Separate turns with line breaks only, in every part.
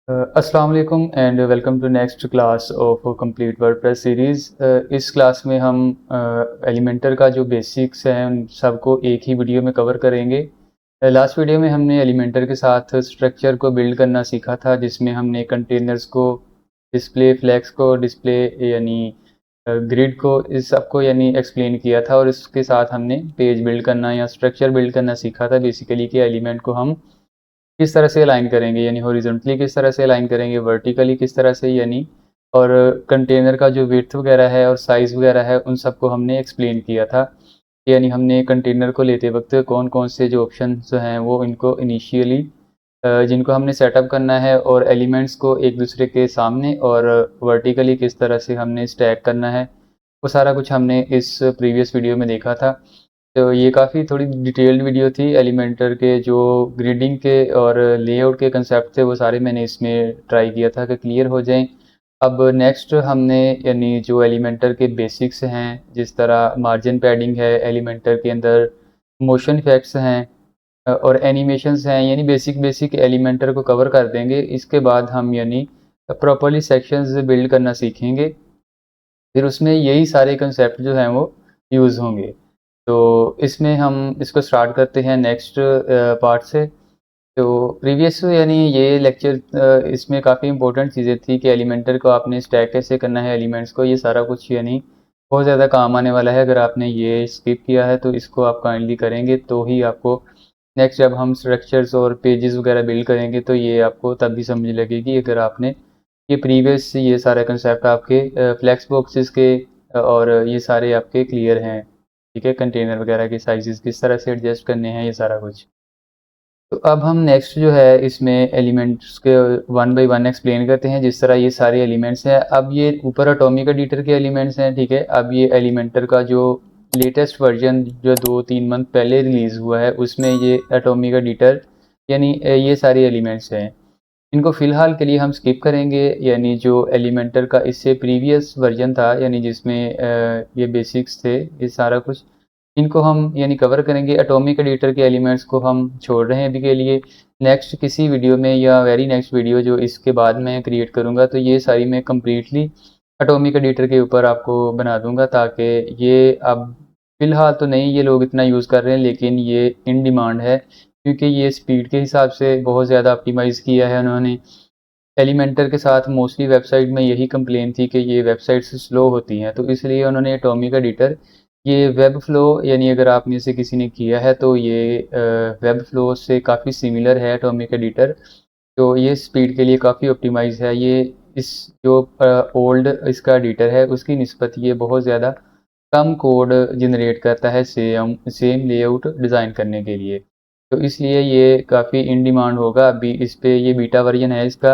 अस्सलाम वालेकुम and welcome to next class of complete WordPress series. इस क्लास में हम एलिमेंटर का जो बेसिक्स हैं उन सबको एक ही वीडियो में कवर करेंगे। लास्ट वीडियो में हमने एलिमेंटर के साथ स्ट्रक्चर को बिल्ड करना सीखा था, जिसमें हमने कंटेनर्स को, डिस्प्ले फ्लैग्स को, डिस्प्ले यानी ग्रिड को, इस सब को यानी एक्सप्लेन किया था। और इसके साथ हमने पेज बिल्ड करना या स्ट्रक्चर बिल्ड करना सीखा था बेसिकली, कि एलिमेंट को हम किस तरह से अलाइन करेंगे, यानी हॉरिजॉन्टली किस तरह से अलाइन करेंगे, वर्टिकली किस तरह से, यानी और कंटेनर का जो विड्थ वगैरह है और साइज़ वगैरह है उन सबको हमने एक्सप्लेन किया था। यानी हमने कंटेनर को लेते वक्त कौन कौन से जो ऑप्शन हैं वो इनको इनिशियली जिनको हमने सेटअप करना है, और एलिमेंट्स को एक दूसरे के सामने और वर्टिकली किस तरह से हमने स्टैक करना है, वो सारा कुछ हमने इस प्रीवियस वीडियो में देखा था। तो ये काफ़ी थोड़ी डिटेल्ड वीडियो थी। एलिमेंटर के जो ग्रिडिंग के और लेआउट के कंसेप्ट थे वो सारे मैंने इसमें ट्राई किया था कि क्लियर हो जाएं। अब नेक्स्ट हमने यानी जो एलिमेंटर के बेसिक्स हैं, जिस तरह मार्जिन पैडिंग है, एलिमेंटर के अंदर मोशन इफेक्ट्स हैं और एनिमेशंस हैं, यानी बेसिक बेसिक एलिमेंटर को कवर कर देंगे। इसके बाद हम यानी प्रॉपर्ली सेक्शंस बिल्ड करना सीखेंगे, फिर उसमें यही सारे कंसेप्ट जो हैं वो यूज़ होंगे। तो इसमें हम इसको स्टार्ट करते हैं नेक्स्ट पार्ट से। तो प्रीवियस यानी ये लेक्चर इसमें काफ़ी इंपॉर्टेंट चीज़ें थी कि एलिमेंटर को आपने स्टैक कैसे करना है, एलिमेंट्स को, ये सारा कुछ यानी बहुत ज़्यादा काम आने वाला है। अगर आपने ये स्किप किया है तो इसको आप काइंडली करेंगे तो ही आपको नेक्स्ट जब हम स्ट्रक्चर्स और पेजेस वगैरह बिल्ड करेंगे तो ये आपको तब भी समझ लगेगी, अगर आपने ये प्रीवियस ये सारे कंसेप्ट आपके फ्लेक्स बॉक्सेस के और ये सारे आपके क्लियर हैं। ठीक है, कंटेनर वगैरह के साइजेस किस तरह से एडजस्ट करने हैं, ये सारा कुछ। तो अब हम नेक्स्ट जो है इसमें एलिमेंट्स के वन बाय वन एक्सप्लेन करते हैं। जिस तरह ये सारे एलिमेंट्स हैं, अब ये ऊपर एटॉमिक एडिटर के एलिमेंट्स हैं, ठीक है। अब ये एलिमेंटर का जो लेटेस्ट वर्जन जो 2-3 मंथ पहले रिलीज़ हुआ है उसमें ये एटॉमिक एडिटर यानी ये सारे एलिमेंट्स हैं। इनको फ़िलहाल के लिए हम स्किप करेंगे, यानी जो एलिमेंटर का इससे प्रीवियस वर्जन था, यानी जिसमें ये बेसिक्स थे, ये सारा कुछ इनको हम यानी कवर करेंगे। एटॉमिक एडिटर के एलिमेंट्स को हम छोड़ रहे हैं अभी के लिए। नेक्स्ट किसी वीडियो में या वेरी नेक्स्ट वीडियो जो इसके बाद मैं क्रिएट करूँगा, तो ये सारी मैं कम्प्लीटली एटॉमिक एडिटर के ऊपर आपको बना दूँगा, ताकि ये अब फ़िलहाल तो नहीं ये लोग इतना यूज़ कर रहे हैं, लेकिन ये इन डिमांड है, क्योंकि ये स्पीड के हिसाब से बहुत ज़्यादा ऑप्टिमाइज़ किया है उन्होंने। एलिमेंटर के साथ मोस्टली वेबसाइट में यही कंप्लेन थी कि ये वेबसाइट्स स्लो होती हैं, तो इसलिए उन्होंने एटॉमिक एडिटर ये वेब फ्लो, यानी अगर आप में से किसी ने किया है तो ये वेब फ्लो से काफ़ी सिमिलर है एटॉमिक एडिटर। तो ये स्पीड के लिए काफ़ी ऑप्टिमाइज़ है। ये इस जो ओल्ड इसका एडिटर है उसकी निस्बत ये बहुत ज़्यादा कम कोड जनरेट करता है सेम लेआउट डिज़ाइन करने के लिए। तो इसलिए ये काफ़ी इन डिमांड होगा। अभी इस पे ये बीटा वर्जन है इसका,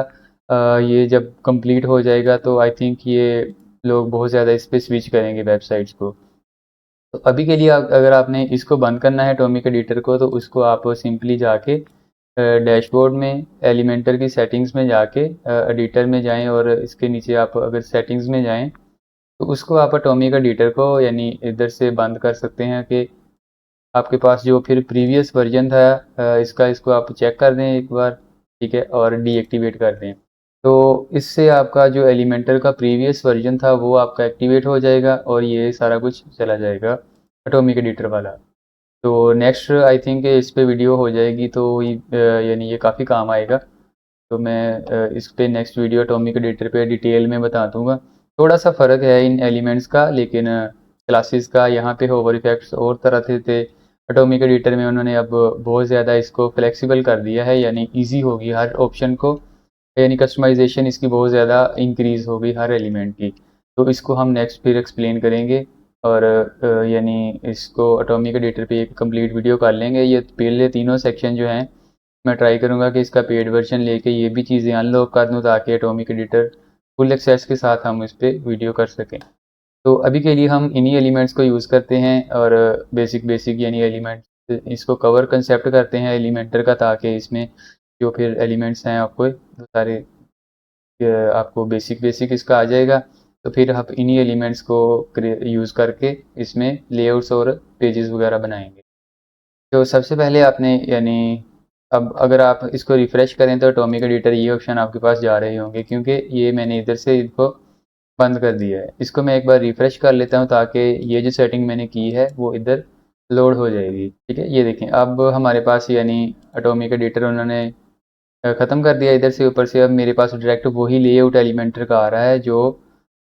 ये जब कंप्लीट हो जाएगा तो आई थिंक ये लोग बहुत ज़्यादा इस पे स्विच करेंगे वेबसाइट्स को। तो अभी के लिए अगर आपने इसको बंद करना है एटॉमिक एडिटर को, तो उसको आप सिंपली जाके डैशबोर्ड में एलिमेंटर की सेटिंग्स में जाके एडिटर में जाएं, और इसके नीचे आप अगर सेटिंग्स में जाएं तो उसको आप एटॉमिक एडिटर को यानी इधर से बंद कर सकते हैं कि आपके पास जो फिर प्रीवियस वर्जन था इसका, इसको आप चेक कर दें एक बार, ठीक है, और डीएक्टिवेट कर दें। तो इससे आपका जो एलिमेंटर का प्रीवियस वर्जन था वो आपका एक्टिवेट हो जाएगा और ये सारा कुछ चला जाएगा एटॉमिक एडिटर वाला। तो नेक्स्ट आई थिंक इस पे वीडियो हो जाएगी, तो यानी ये काफ़ी काम आएगा। तो मैं इस पे नेक्स्ट वीडियो एटॉमिक एडिटर पे डिटेल में बता दूंगा। थोड़ा सा फ़र्क है इन एलिमेंट्स का, लेकिन क्लासेस का यहाँ पे होवर इफेक्ट्स और तरह से थे। एटॉमिक एडिटर में उन्होंने अब बहुत ज़्यादा इसको फ्लेक्सिबल कर दिया है, यानी इजी होगी हर ऑप्शन को, यानी कस्टमाइजेशन इसकी बहुत ज़्यादा इंक्रीज़ हो गई हर एलिमेंट की। तो इसको हम नेक्स्ट फिर एक्सप्लेन करेंगे, और यानी इसको एटॉमिक एडिटर पे एक कंप्लीट वीडियो कर लेंगे। ये पहले तीनों सेक्शन जो हैं मैं ट्राई करूँगा कि इसका पेड वर्जन लेके ये भी चीज़ें अनलॉक कर दूँ, ताकि एटॉमिक एडिटर फुल एक्सेस के साथ हम इस पर वीडियो कर सकें। तो अभी के लिए हम इन्हीं एलिमेंट्स को यूज़ करते हैं, और बेसिक बेसिक यानी एलिमेंट्स इसको कवर कंसेप्ट करते हैं एलिमेंटर का, ताकि इसमें जो फिर एलिमेंट्स हैं आपको वो सारे आपको बेसिक बेसिक इसका आ जाएगा। तो फिर आप इन्हीं एलिमेंट्स को यूज़ करके इसमें लेआउट्स और पेजेस वगैरह बनाएंगे। तो सबसे पहले आपने यानी अब अगर आप इसको रिफ़्रेश करें तो एटॉमिक एडिटर ये ऑप्शन आपके पास जा रहे होंगे, क्योंकि ये मैंने इधर से इनको बंद कर दिया है। इसको मैं एक बार रिफ़्रेश कर लेता हूँ ताकि ये जो सेटिंग मैंने की है वो इधर लोड हो जाएगी। ठीक है, ये देखें अब हमारे पास यानी एटॉमिक एडिटर उन्होंने ख़त्म कर दिया इधर से। ऊपर से अब मेरे पास डायरेक्ट वही लेआउट एलिमेंटर का आ रहा है जो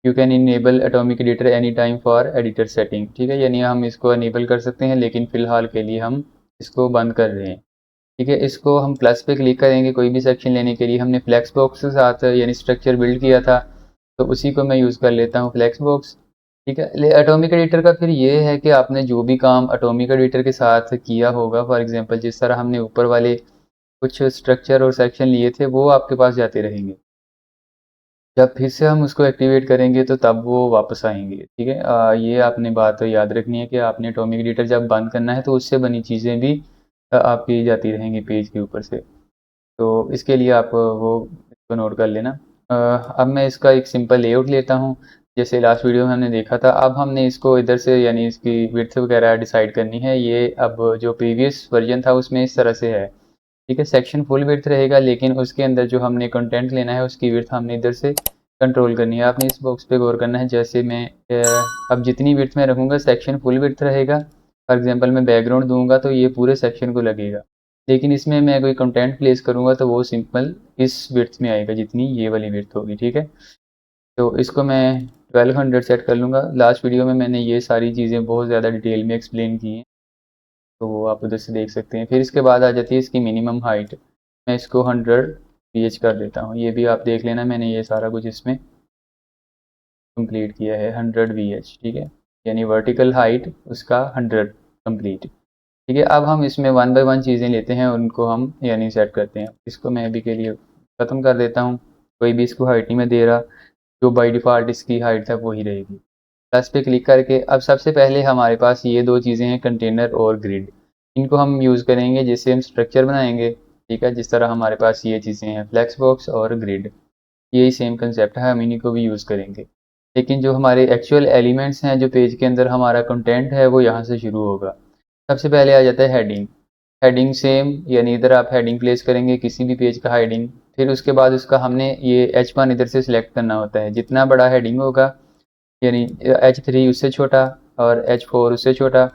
you can enable atomic editor any time for editor setting. ठीक है, यानी हम इसको इनेबल कर सकते हैं, लेकिन फ़िलहाल के लिए हम इसको बंद कर रहे हैं। ठीक है, इसको हम प्लस पे क्लिक करेंगे कोई भी सेक्शन लेने के लिए। हमने फ्लेक्स बॉक्स के साथ यानी स्ट्रक्चर बिल्ड किया था, तो उसी को मैं यूज़ कर लेता हूँ, फ्लेक्स बॉक्स। ठीक है, एटॉमिक एडिटर का फिर ये है कि आपने जो भी काम एटॉमिक एडिटर के साथ किया होगा, फॉर एग्जांपल जिस तरह हमने ऊपर वाले कुछ स्ट्रक्चर और सेक्शन लिए थे वो आपके पास जाते रहेंगे। जब फिर से हम उसको एक्टिवेट करेंगे तो तब वो वापस आएंगे। ठीक है, ये आपने बात याद रखनी है कि आपने एटॉमिक एडिटर जब बंद करना है तो उससे बनी चीज़ें भी आपकी जाती रहेंगी पेज के ऊपर से। तो इसके लिए आप वो इसको नोट कर लेना। अब मैं इसका एक सिंपल लेआउट लेता हूँ, जैसे लास्ट वीडियो में हमने देखा था। अब हमने इसको इधर से यानी इसकी विड्थ वगैरह डिसाइड करनी है। ये अब जो प्रीवियस वर्जन था उसमें इस तरह से है। ठीक है, सेक्शन फुल विड्थ रहेगा, लेकिन उसके अंदर जो हमने कंटेंट लेना है उसकी विड्थ हमने इधर से कंट्रोल करनी है। आपने इस बॉक्स पे गौर करना है। जैसे मैं अब जितनी विड्थ में रखूँगा सेक्शन फुल विड्थ रहेगा। फॉर एग्जांपल मैं बैकग्राउंड दूंगा तो ये पूरे सेक्शन को लगेगा, लेकिन इसमें मैं कोई कंटेंट प्लेस करूँगा तो वो सिंपल इस विड्थ में आएगा जितनी ये वाली विड्थ होगी। ठीक है, तो इसको मैं 1200 सेट कर लूँगा। लास्ट वीडियो में मैंने ये सारी चीज़ें बहुत ज़्यादा डिटेल में एक्सप्लेन की हैं, तो वो आप उधर से देख सकते हैं। फिर इसके बाद आ जाती है इसकी मिनिमम हाइट। मैं इसको 100 ph कर देता हूँ। ये भी आप देख लेना, मैंने ये सारा कुछ इसमें कंप्लीट किया है 100 vh। ठीक है, यानी वर्टिकल हाइट उसका 100 कंप्लीट। ठीक है, अब हम इसमें वन बाय वन चीज़ें लेते हैं, उनको हम यानी सेट करते हैं। इसको मैं अभी के लिए ख़त्म कर देता हूँ, कोई भी इसको हाइट नहीं मैं दे रहा। जो बाय डिफ़ॉल्ट इसकी हाइट है वही रहेगी। प्लस पे क्लिक करके अब सबसे पहले हमारे पास ये दो चीज़ें हैं, कंटेनर और ग्रिड। इनको हम यूज़ करेंगे जिससे हम स्ट्रक्चर बनाएंगे। ठीक है, जिस तरह हमारे पास ये चीज़ें हैं फ्लेक्स बॉक्स और ग्रिड, यही सेम कंसेप्ट है, हम इन्हीं को भी यूज़ करेंगे। लेकिन जो हमारे एक्चुअल एलिमेंट्स हैं, जो पेज के अंदर हमारा कंटेंट है, वो यहाँ से शुरू होगा। सबसे पहले आ जाता है हेडिंग। हेडिंग सेम, यानी इधर आप हेडिंग प्लेस करेंगे किसी भी पेज का हेडिंग। फिर उसके बाद उसका हमने ये H1 इधर से सिलेक्ट करना होता है। जितना बड़ा हेडिंग होगा यानी H3 उससे छोटा, और H4 उससे छोटा,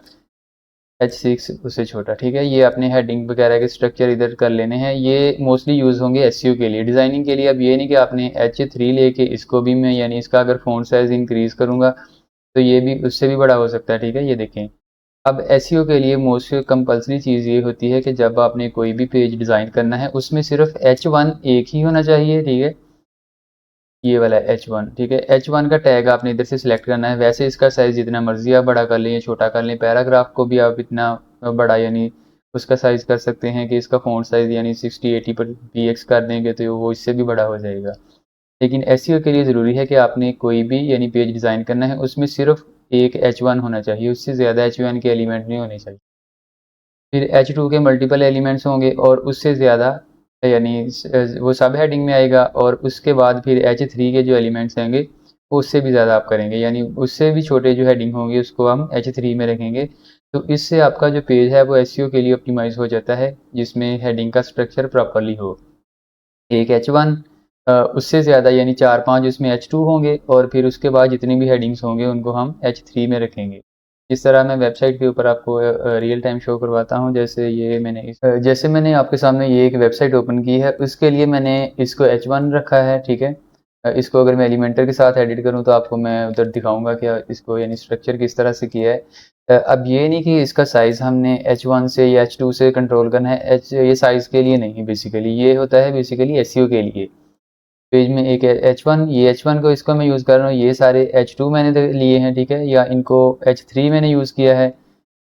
H6 उससे छोटा। ठीक है, ये अपने हेडिंग वगैरह के स्ट्रक्चर इधर कर लेने हैं। ये मोस्टली यूज़ होंगे एसईओ के लिए, डिज़ाइनिंग के लिए। अब ये नहीं कि आपने H3 लेके इसको भी मैं यानी इसका अगर फ़ॉन्ट साइज़ इंक्रीज़ करूँगा तो ये भी उससे भी बड़ा हो सकता है। ठीक है, ये देखें। अब एसईओ के लिए मोस्ट कंपल्सरी चीज़ ये होती है कि जब आपने कोई भी पेज डिज़ाइन करना है उसमें सिर्फ H1 एक ही होना चाहिए। ठीक है, ये वाला H1। ठीक है, H1 का टैग आपने इधर से सिलेक्ट करना है। वैसे इसका साइज़ जितना मर्जी आप बड़ा कर लें या छोटा कर लें। पैराग्राफ को भी आप इतना बड़ा यानी उसका साइज़ कर सकते हैं कि इसका फ़ॉन्ट साइज़ यानी 60-80 पर px कर देंगे तो वो इससे भी बड़ा हो जाएगा। लेकिन एसईओ के लिए ज़रूरी है कि आपने कोई भी यानी पेज डिज़ाइन करना है उसमें सिर्फ एक H1 होना चाहिए, उससे ज़्यादा H1 के एलिमेंट नहीं होने चाहिए। फिर H2 के मल्टीपल एलिमेंट्स होंगे और उससे ज़्यादा यानी वो सब हेडिंग में आएगा। और उसके बाद फिर H3 के जो एलिमेंट्स होंगे वो उससे भी ज़्यादा आप करेंगे, यानी उससे भी छोटे जो हेडिंग होंगे उसको हम H3 में रखेंगे। तो इससे आपका जो पेज है वो एसईओ के लिए ऑप्टिमाइज़ हो जाता है, जिसमें हेडिंग का स्ट्रक्चर प्रॉपर्ली हो। एक H1 उससे ज़्यादा यानी 4-5 उसमें H2 होंगे, और फिर उसके बाद जितनी भी हेडिंग्स होंगे उनको हम H3 में रखेंगे। इस तरह मैं वेबसाइट के ऊपर आपको रियल टाइम शो करवाता हूँ। जैसे ये मैंने जैसे मैंने आपके सामने ये एक वेबसाइट ओपन की है, उसके लिए मैंने इसको H1 रखा है। ठीक है, इसको अगर मैं एलिमेंटर के साथ एडिट करूँ तो आपको मैं उधर दिखाऊंगा कि इसको यानी स्ट्रक्चर किस तरह से किया है। अब ये नहीं कि इसका साइज़ हमने H1 से या H2 से कंट्रोल करना है। ये साइज़ के लिए नहीं, बेसिकली ये होता है बेसिकली एसईओ के लिए। पेज में एक H1, ये H1 को इसको मैं यूज़ कर रहा हूँ। ये सारे H2 मैंने लिए हैं। ठीक है, या इनको H3 मैंने यूज़ किया है।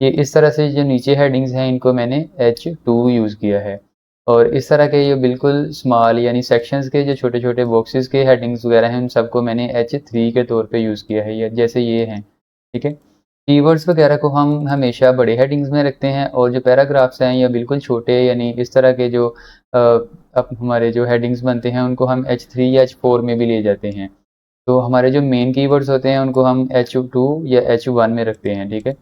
ये इस तरह से जो नीचे हेडिंग्स हैं इनको मैंने H2 यूज़ किया है। और इस तरह के ये बिल्कुल स्मॉल यानी सेक्शंस के जो छोटे छोटे बॉक्सेस के हेडिंग्स वगैरह हैं उन सबको मैंने H3 के तौर पे यूज़ किया है, या जैसे ये हैं। ठीक है, कीवर्ड्स वगैरह को हम हमेशा बड़े हेडिंग्स में रखते हैं, और जो पैराग्राफ्स हैं या बिल्कुल छोटे यानी इस तरह के जो अब हमारे जो हेडिंग्स बनते हैं उनको हम H3 या H4 में भी ले जाते हैं। तो हमारे जो मेन कीवर्ड्स होते हैं उनको हम H2 या H1 में रखते हैं। ठीक है,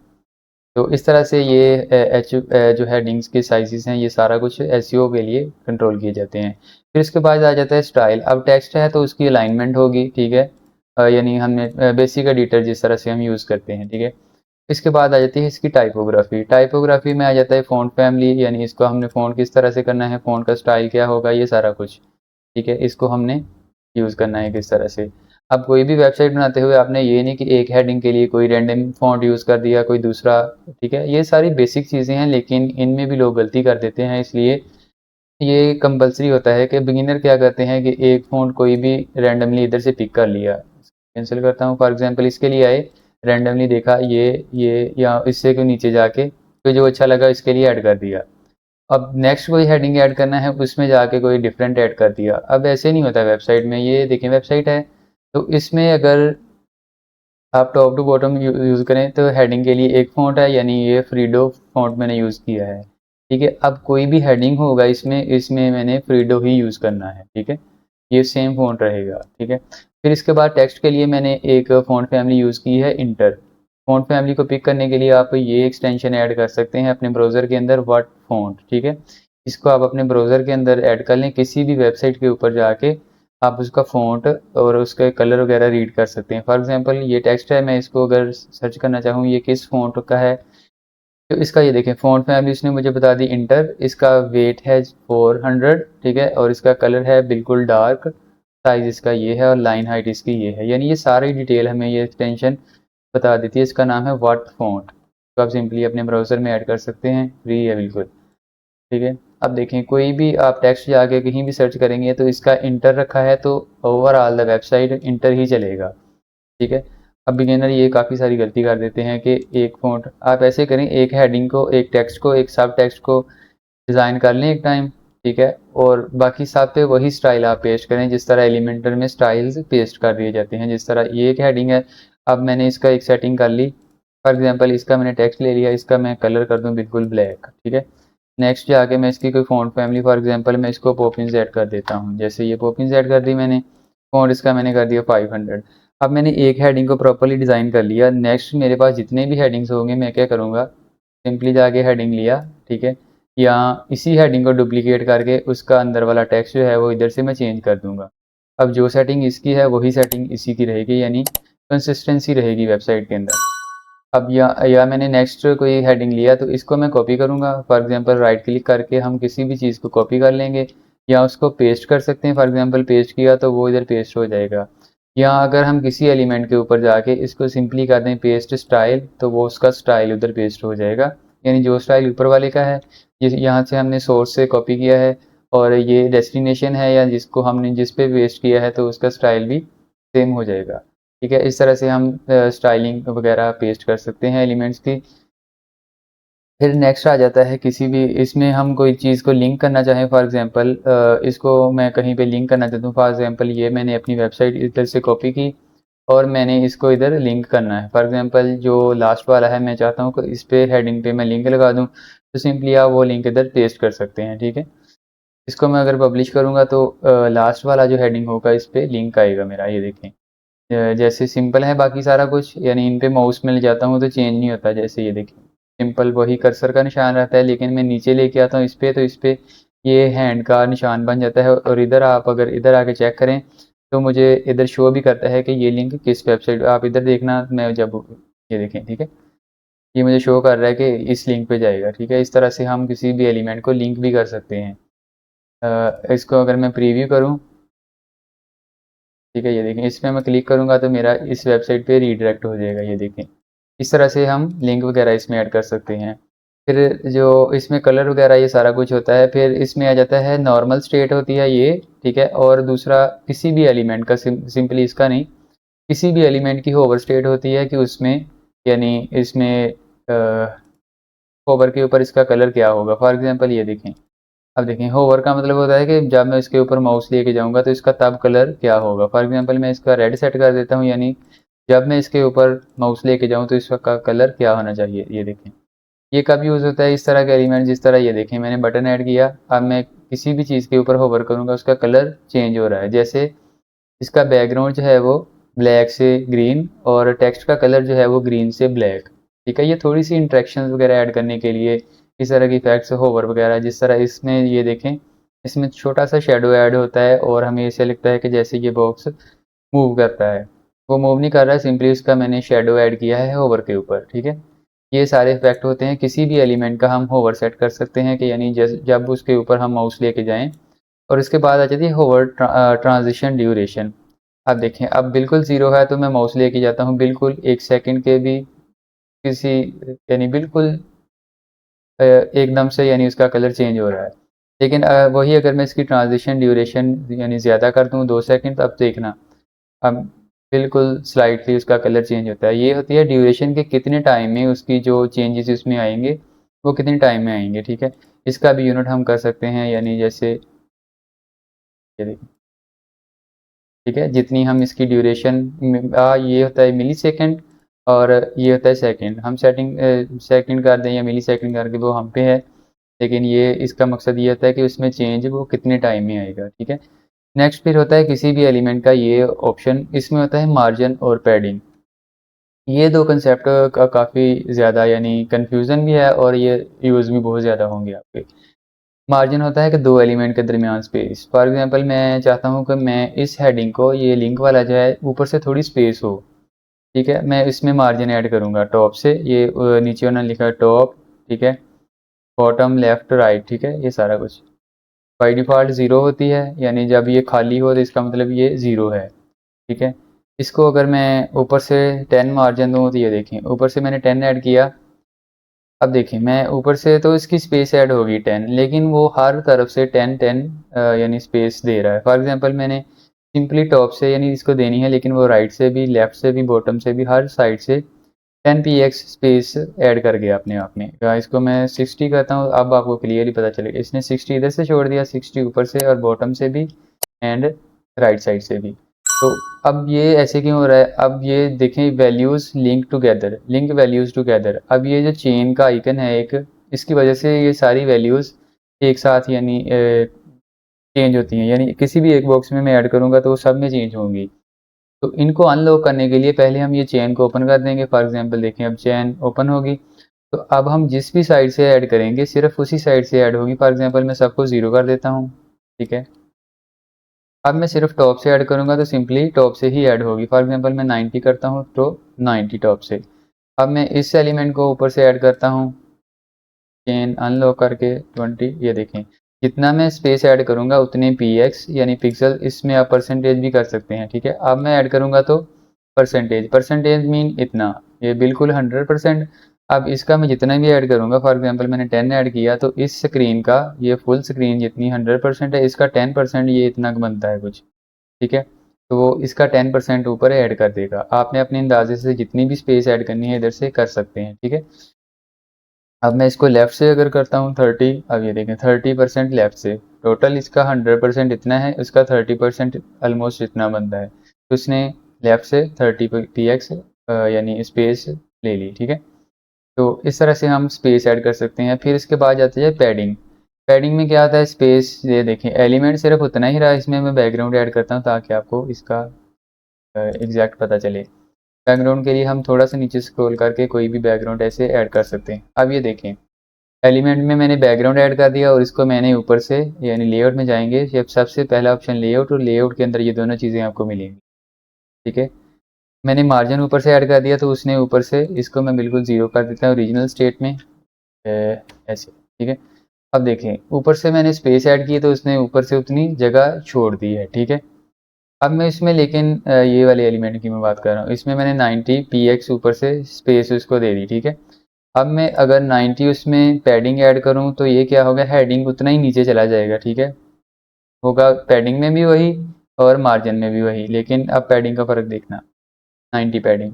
तो इस तरह से ये जो हेडिंग्स के साइजेस हैं ये सारा कुछ एसईओ के लिए कंट्रोल किए जाते हैं। फिर इसके बाद आ जाता है स्टाइल। अब टेक्स्ट है तो उसकी अलाइनमेंट होगी, ठीक है, यानी हमने बेसिक एडिटर जिस तरह से हम यूज़ करते हैं, ठीक है। इसके बाद आ जाती है इसकी टाइपोग्राफी। टाइपोग्राफी में आ जाता है फ़ॉन्ट फैमिली, यानी इसको हमने फ़ॉन्ट किस तरह से करना है, फ़ॉन्ट का स्टाइल क्या होगा, ये सारा कुछ, ठीक है, इसको हमने यूज़ करना है किस तरह से। अब कोई भी वेबसाइट बनाते हुए आपने ये नहीं कि एक हेडिंग के लिए कोई रैंडम फ़ॉन्ट यूज़ कर दिया, कोई दूसरा, ठीक है। ये सारी बेसिक चीज़ें हैं, लेकिन इनमें भी लोग गलती कर देते हैं, इसलिए ये कंपल्सरी होता है कि बिगिनर क्या करते हैं कि एक फ़ॉन्ट कोई भी रैंडमली इधर से पिक कर लिया। कैंसिल करता हूँ, फॉर एग्ज़ाम्पल इसके लिए आए, रैंडमली देखा ये या इससे क्यों नीचे जाके तो जो अच्छा लगा इसके लिए ऐड कर दिया। अब नेक्स्ट कोई हेडिंग ऐड करना है, उसमें जाके कोई डिफरेंट ऐड कर दिया। अब ऐसे नहीं होता वेबसाइट में। ये देखें वेबसाइट है, तो इसमें अगर आप टॉप टू बॉटम यूज़ करें तो हेडिंग के लिए एक फ़ॉन्ट है, यानी ये फ्रीडो फ़ॉन्ट मैंने यूज़ किया है, ठीक है। अब कोई भी हेडिंग होगा इसमें इसमें मैंने फ्रीडो ही यूज़ करना है, ठीक है। ये सेम फ़ॉन्ट रहेगा, ठीक है। फिर इसके बाद टेक्स्ट के लिए मैंने एक फ़ॉन्ट फैमिली यूज़ की है, इंटर। फ़ॉन्ट फैमिली को पिक करने के लिए आप ये एक्सटेंशन ऐड कर सकते हैं अपने ब्राउज़र के अंदर, व्हाट फ़ॉन्ट, ठीक है। इसको आप अपने ब्राउज़र के अंदर ऐड कर लें, किसी भी वेबसाइट के ऊपर जाके आप उसका फ़ॉन्ट और उसके कलर वगैरह रीड कर सकते हैं। फॉर एग्ज़ाम्पल ये टेक्स्ट है, मैं इसको अगर सर्च करना चाहूँ ये किस फ़ॉन्ट का है, तो इसका ये देखें फ़ॉन्ट फैमिली उसने मुझे बता दी इंटर। इसका वेट है 400, ठीक है, और इसका कलर है बिल्कुल डार्क, साइज़ इसका ये है और लाइन हाइट इसकी ये है। यानी ये सारी डिटेल हमें ये एक्सटेंशन बता देती है। इसका नाम है व्हाट फ़ॉन्ट, तो आप सिंपली अपने ब्राउज़र में ऐड कर सकते हैं, फ्री है बिल्कुल, ठीक है। अब देखें कोई भी आप टेक्स्ट जाके कहीं भी सर्च करेंगे तो इसका इंटर रखा है, तो ओवरऑल द वेबसाइट इंटर ही चलेगा, ठीक है। अब बिगिनर ये काफ़ी सारी गलती कर देते हैं कि एक फ़ॉन्ट आप ऐसे करें, एक हेडिंग को, एक टेक्स्ट को, एक सब टेक्स्ट को डिज़ाइन कर लें एक टाइम, ठीक है, और बाकी सब पे वही स्टाइल आप पेस्ट करें जिस तरह एलिमेंटर में स्टाइल्स पेस्ट कर दिए जाते हैं। जिस तरह ये एक हेडिंग है, अब मैंने इसका एक सेटिंग कर ली, फॉर एग्जांपल इसका मैंने टेक्स्ट ले लिया, इसका मैं कलर कर दूं बिल्कुल ब्लैक, ठीक है। नेक्स्ट जाके मैं इसकी कोई फ़ॉन्ट फैमिली, फॉर एग्जांपल मैं इसको पॉपिंस ऐड कर देता हूँ। जैसे ये पॉपिंस ऐड कर दी मैंने, फ़ॉन्ट इसका मैंने कर दिया 500। अब मैंने एक हेडिंग को प्रॉपर्ली डिज़ाइन कर लिया। नेक्स्ट मेरे पास जितने भी हेडिंग्स होंगे मैं क्या करूँगा, सिंपली जाके हेडिंग लिया, ठीक है, या इसी हेडिंग को डुप्लीकेट करके उसका अंदर वाला टेक्स्ट जो है वो इधर से मैं चेंज कर दूंगा। अब जो सेटिंग इसकी है वही सेटिंग इसी की रहेगी, यानी कंसिस्टेंसी रहेगी वेबसाइट के अंदर। अब या मैंने नेक्स्ट कोई हेडिंग लिया तो इसको मैं कॉपी करूँगा। फॉर एग्जांपल राइट क्लिक करके हम किसी भी चीज़ को कॉपी कर लेंगे, या उसको पेस्ट कर सकते हैं। फॉर एग्जांपल पेस्ट किया तो वो इधर पेस्ट हो जाएगा। या अगर हम किसी एलिमेंट के ऊपर जाके इसको सिंपली कर दें पेस्ट स्टाइल, तो वो उसका स्टाइल उधर पेस्ट हो जाएगा। यानी जो स्टाइल ऊपर वाले का है, यहाँ से हमने सोर्स से कॉपी किया है, और ये डेस्टिनेशन है या जिसको हमने जिस पे पेस्ट किया है, तो उसका स्टाइल भी सेम हो जाएगा, ठीक है। इस तरह से हम स्टाइलिंग वगैरह पेस्ट कर सकते हैं एलिमेंट्स की। फिर नेक्स्ट आ जाता है किसी भी इसमें हम कोई चीज़ को लिंक करना चाहें। फॉर एग्जांपल इसको मैं कहीं पे लिंक करना चाहता हूँ। फॉर एग्जांपल ये मैंने अपनी वेबसाइट इधर से कॉपी की और मैंने इसको इधर लिंक करना है। फॉर एग्जांपल जो लास्ट वाला है मैं चाहता हूँ कि इस पे हेडिंग पे मैं लिंक लगा दूँ, तो सिंपली आप वो लिंक इधर पेस्ट कर सकते हैं, ठीक है। इसको मैं अगर पब्लिश करूँगा तो लास्ट वाला जो हेडिंग होगा इस पे लिंक आएगा मेरा, ये देखें। जैसे सिंपल है बाकी सारा कुछ, यानी इन पे माउस में ले जाता हूँ तो चेंज नहीं होता। जैसे ये देखिए सिंपल वही कर्सर का निशान रहता है, लेकिन मैं नीचे लेके आता हूँ इस पे, तो इस पे ये हैंड का निशान बन जाता है। और इधर आप अगर इधर आके चेक करें तो मुझे इधर शो भी करता है कि ये लिंक किस वेबसाइट, आप इधर देखना, मैं जब ये देखें, ठीक है, ये मुझे शो कर रहा है कि इस लिंक पे जाएगा, ठीक है। इस तरह से हम किसी भी एलिमेंट को लिंक भी कर सकते हैं। इसको अगर मैं प्रीव्यू करूँ, ठीक है, ये देखें इसमें मैं क्लिक करूँगा तो मेरा इस वेबसाइट पे रीडायरेक्ट हो जाएगा, ये देखें। इस तरह से हम लिंक वगैरह इसमें ऐड कर सकते हैं। फिर जो इसमें कलर वगैरह ये सारा कुछ होता है। फिर इसमें आ जाता है नॉर्मल स्टेट होती है ये, ठीक है। और दूसरा किसी भी एलिमेंट का सिंपली इसका नहीं, किसी भी एलिमेंट की होवर स्टेट होती है कि उसमें, यानी इसमें होवर के ऊपर इसका कलर क्या होगा। फॉर एग्जांपल ये देखें, अब देखें होवर का मतलब होता है कि जब मैं इसके ऊपर माउस लेके जाऊंगा तो इसका तब कलर क्या होगा। फॉर एग्जांपल मैं इसका रेड सेट कर देता हूँ, यानी जब मैं इसके ऊपर माउस लेके जाऊँ तो इसका कलर क्या होना चाहिए, ये देखें। ये कब यूज़ होता है इस तरह के एलिमेंट, जिस तरह ये देखें मैंने बटन ऐड किया, अब मैं किसी भी चीज़ के ऊपर होवर करूँगा उसका कलर चेंज हो रहा है। जैसे इसका बैकग्राउंड जो है वो ब्लैक से ग्रीन, और टेक्स्ट का कलर जो है वो ग्रीन से ब्लैक, ठीक है। ये थोड़ी सी इंट्रैक्शंस वगैरह ऐड करने के लिए इस तरह की इफेक्ट्स होवर वगैरह, जिस तरह इसमें ये देखें, इसमें छोटा सा शेडो ऐड होता है और हमें ऐसे लगता है कि जैसे ये बॉक्स मूव कर रहा है। वो मूव नहीं कर रहा है, सिंपली उसका मैंने शेडो ऐड किया है होवर के ऊपर। ठीक है, ये सारे इफेक्ट होते हैं। किसी भी एलिमेंट का हम होवर सेट कर सकते हैं कि यानी जब उसके ऊपर हम माउस लेके जाएं। और इसके बाद आ जाती है होवर ट्रांजिशन ड्यूरेशन। अब देखें, अब बिल्कुल ज़ीरो है तो मैं माउस लेके जाता हूँ, बिल्कुल 1 सेकंड के भी किसी यानी बिल्कुल एकदम से यानी उसका कलर चेंज हो रहा है। लेकिन वही अगर मैं इसकी ट्रांजिशन ड्यूरेशन यानी ज़्यादा कर दूँ 2 सेकंड, तो अब देखना, अब बिल्कुल स्लाइटली उसका कलर चेंज होता है। ये होती है ड्यूरेशन के कितने टाइम में उसकी जो चेंजेस उसमें आएंगे वो कितने टाइम में आएंगे। ठीक है, इसका भी यूनिट हम कर सकते हैं, यानी जैसे ये देखिए, ठीक है, जितनी हम इसकी ड्यूरेशन, ये होता है मिली सेकेंड और ये होता है सेकंड। हम सेकंड कर दें या मिली सेकंड करके वो हम पे है, लेकिन ये इसका मकसद ये होता है कि उसमें चेंज वो कितने टाइम में आएगा। ठीक है, नेक्स्ट फिर होता है किसी भी एलिमेंट का ये ऑप्शन, इसमें होता है मार्जिन और पैडिंग। ये दो कंसेप्ट का काफ़ी ज़्यादा यानी कन्फ्यूज़न भी है और ये यूज़ भी बहुत ज़्यादा होंगे आपके। मार्जिन होता है कि दो एलिमेंट के दरमियान स्पेस। फॉर एग्जांपल मैं चाहता हूँ कि मैं इस हेडिंग को, ये लिंक वाला जो है, ऊपर से थोड़ी स्पेस हो। ठीक है, मैं इसमें मार्जिन ऐड करूँगा टॉप से, ये नीचे उन्होंने लिखा है टॉप, ठीक है, बॉटम, लेफ्ट, राइट, ठीक है, ये सारा कुछ बाई डिफ़ॉल्ट ज़ीरो होती है, यानी जब ये खाली हो तो इसका मतलब ये ज़ीरो है। ठीक है, इसको अगर मैं ऊपर से 10 मार्जिन दूँ तो ये देखें, ऊपर से मैंने 10 ऐड किया। अब देखिए, मैं ऊपर से तो इसकी स्पेस ऐड होगी 10, लेकिन वो हर तरफ से 10 10 यानी स्पेस दे रहा है। फॉर एग्जांपल मैंने सिंपली टॉप से यानी इसको देनी है, लेकिन वो राइट से भी, लेफ्ट से भी, बॉटम से भी, हर साइड से 10 px स्पेस ऐड कर गया अपने आप में। इसको मैं 60 करता हूँ, अब आपको क्लियरली पता चलेगा। इसने 60 इधर से छोड़ दिया, 60 ऊपर से और बॉटम से भी एंड राइट साइड से भी। तो अब ये ऐसे क्यों हो रहा है? अब ये देखें, values link together, link values together. अब ये जो चेन का आइकन है एक, इसकी वजह से ये सारी वैल्यूज़ एक साथ यानी चेंज होती हैं, यानी किसी भी एक बॉक्स में मैं ऐड करूँगा तो वो सब में चेंज होंगी। तो इनको अनलॉक करने के लिए पहले हम ये चेन को ओपन कर देंगे। फॉर एग्जांपल देखें, अब चेन ओपन होगी तो अब हम जिस भी साइड से ऐड करेंगे सिर्फ उसी साइड से ऐड होगी। फॉर एग्जांपल मैं सबको 0 कर देता हूँ। ठीक है, अब मैं सिर्फ टॉप से ऐड करूँगा तो सिंपली टॉप से ही ऐड होगी। फॉर एग्जांपल मैं 90 करता हूँ तो 90 टॉप से। अब मैं इस एलिमेंट को ऊपर से ऐड करता हूँ, चेन अनलॉक करके 20, ये देखें, जितना मैं स्पेस ऐड करूँगा उतने px यानी पिक्सल, इसमें आप परसेंटेज भी कर सकते हैं। ठीक है, अब मैं ऐड करूँगा तो परसेंटेज, परसेंटेज मीन इतना, ये बिल्कुल 100%। अब इसका मैं जितना भी ऐड करूँगा, फॉर एग्जांपल मैंने 10 ऐड किया तो इस स्क्रीन का, ये फुल स्क्रीन जितनी 100% है, इसका 10% ये इतना बनता है कुछ। ठीक है, तो वो इसका 10% ऊपर ऐड कर देगा। आपने अपने अंदाजे से जितनी भी स्पेस ऐड करनी है इधर से कर सकते हैं। ठीक है, अब मैं इसको लेफ़्ट से अगर करता हूँ 30, अब ये देखें 30% लेफ़्ट से, टोटल इसका 100% इतना है, उसका 30% ऑलमोस्ट इतना बनता है। तो उसने लेफ़्ट से 30 px यानी स्पेस ले ली। ठीक है, तो इस तरह से हम स्पेस ऐड कर सकते हैं। फिर इसके बाद जाती है पैडिंग। पैडिंग में क्या आता है? स्पेस, ये देखें एलिमेंट सिर्फ उतना ही रहा, इसमें मैं बैकग्राउंड ऐड करता हूँ ताकि आपको इसका एग्जैक्ट पता चले। बैकग्राउंड के लिए हम थोड़ा सा नीचे स्क्रॉल करके कोई भी बैकग्राउंड ऐसे ऐड कर सकते हैं। अब ये देखें, एलिमेंट में मैंने बैकग्राउंड ऐड कर दिया और इसको मैंने ऊपर से यानी लेआउट में जाएंगे, जब सबसे पहला ऑप्शन लेआउट, और लेआउट के अंदर ये दोनों चीज़ें आपको मिलेंगी। ठीक है, मैंने मार्जिन ऊपर से ऐड कर दिया तो उसने ऊपर से इसको मैं बिल्कुल 0 कर देता हूँ ओरिजिनल स्टेट में, ऐसे। ठीक है, अब देखें, ऊपर से मैंने स्पेस ऐड की तो उसने ऊपर से उतनी जगह छोड़ दी है। ठीक है, अब मैं इसमें लेकिन ये वाले एलिमेंट की मैं बात कर रहा हूँ, इसमें मैंने 90 px ऊपर से स्पेस उसको दे दी। ठीक है, अब मैं अगर 90 उसमें पैडिंग ऐड करूँ तो ये क्या होगा, हेडिंग उतना ही नीचे चला जाएगा। ठीक है, होगा पैडिंग में भी वही और मार्जिन में भी वही, लेकिन अब पैडिंग का फ़र्क देखना। 90 पैडिंग,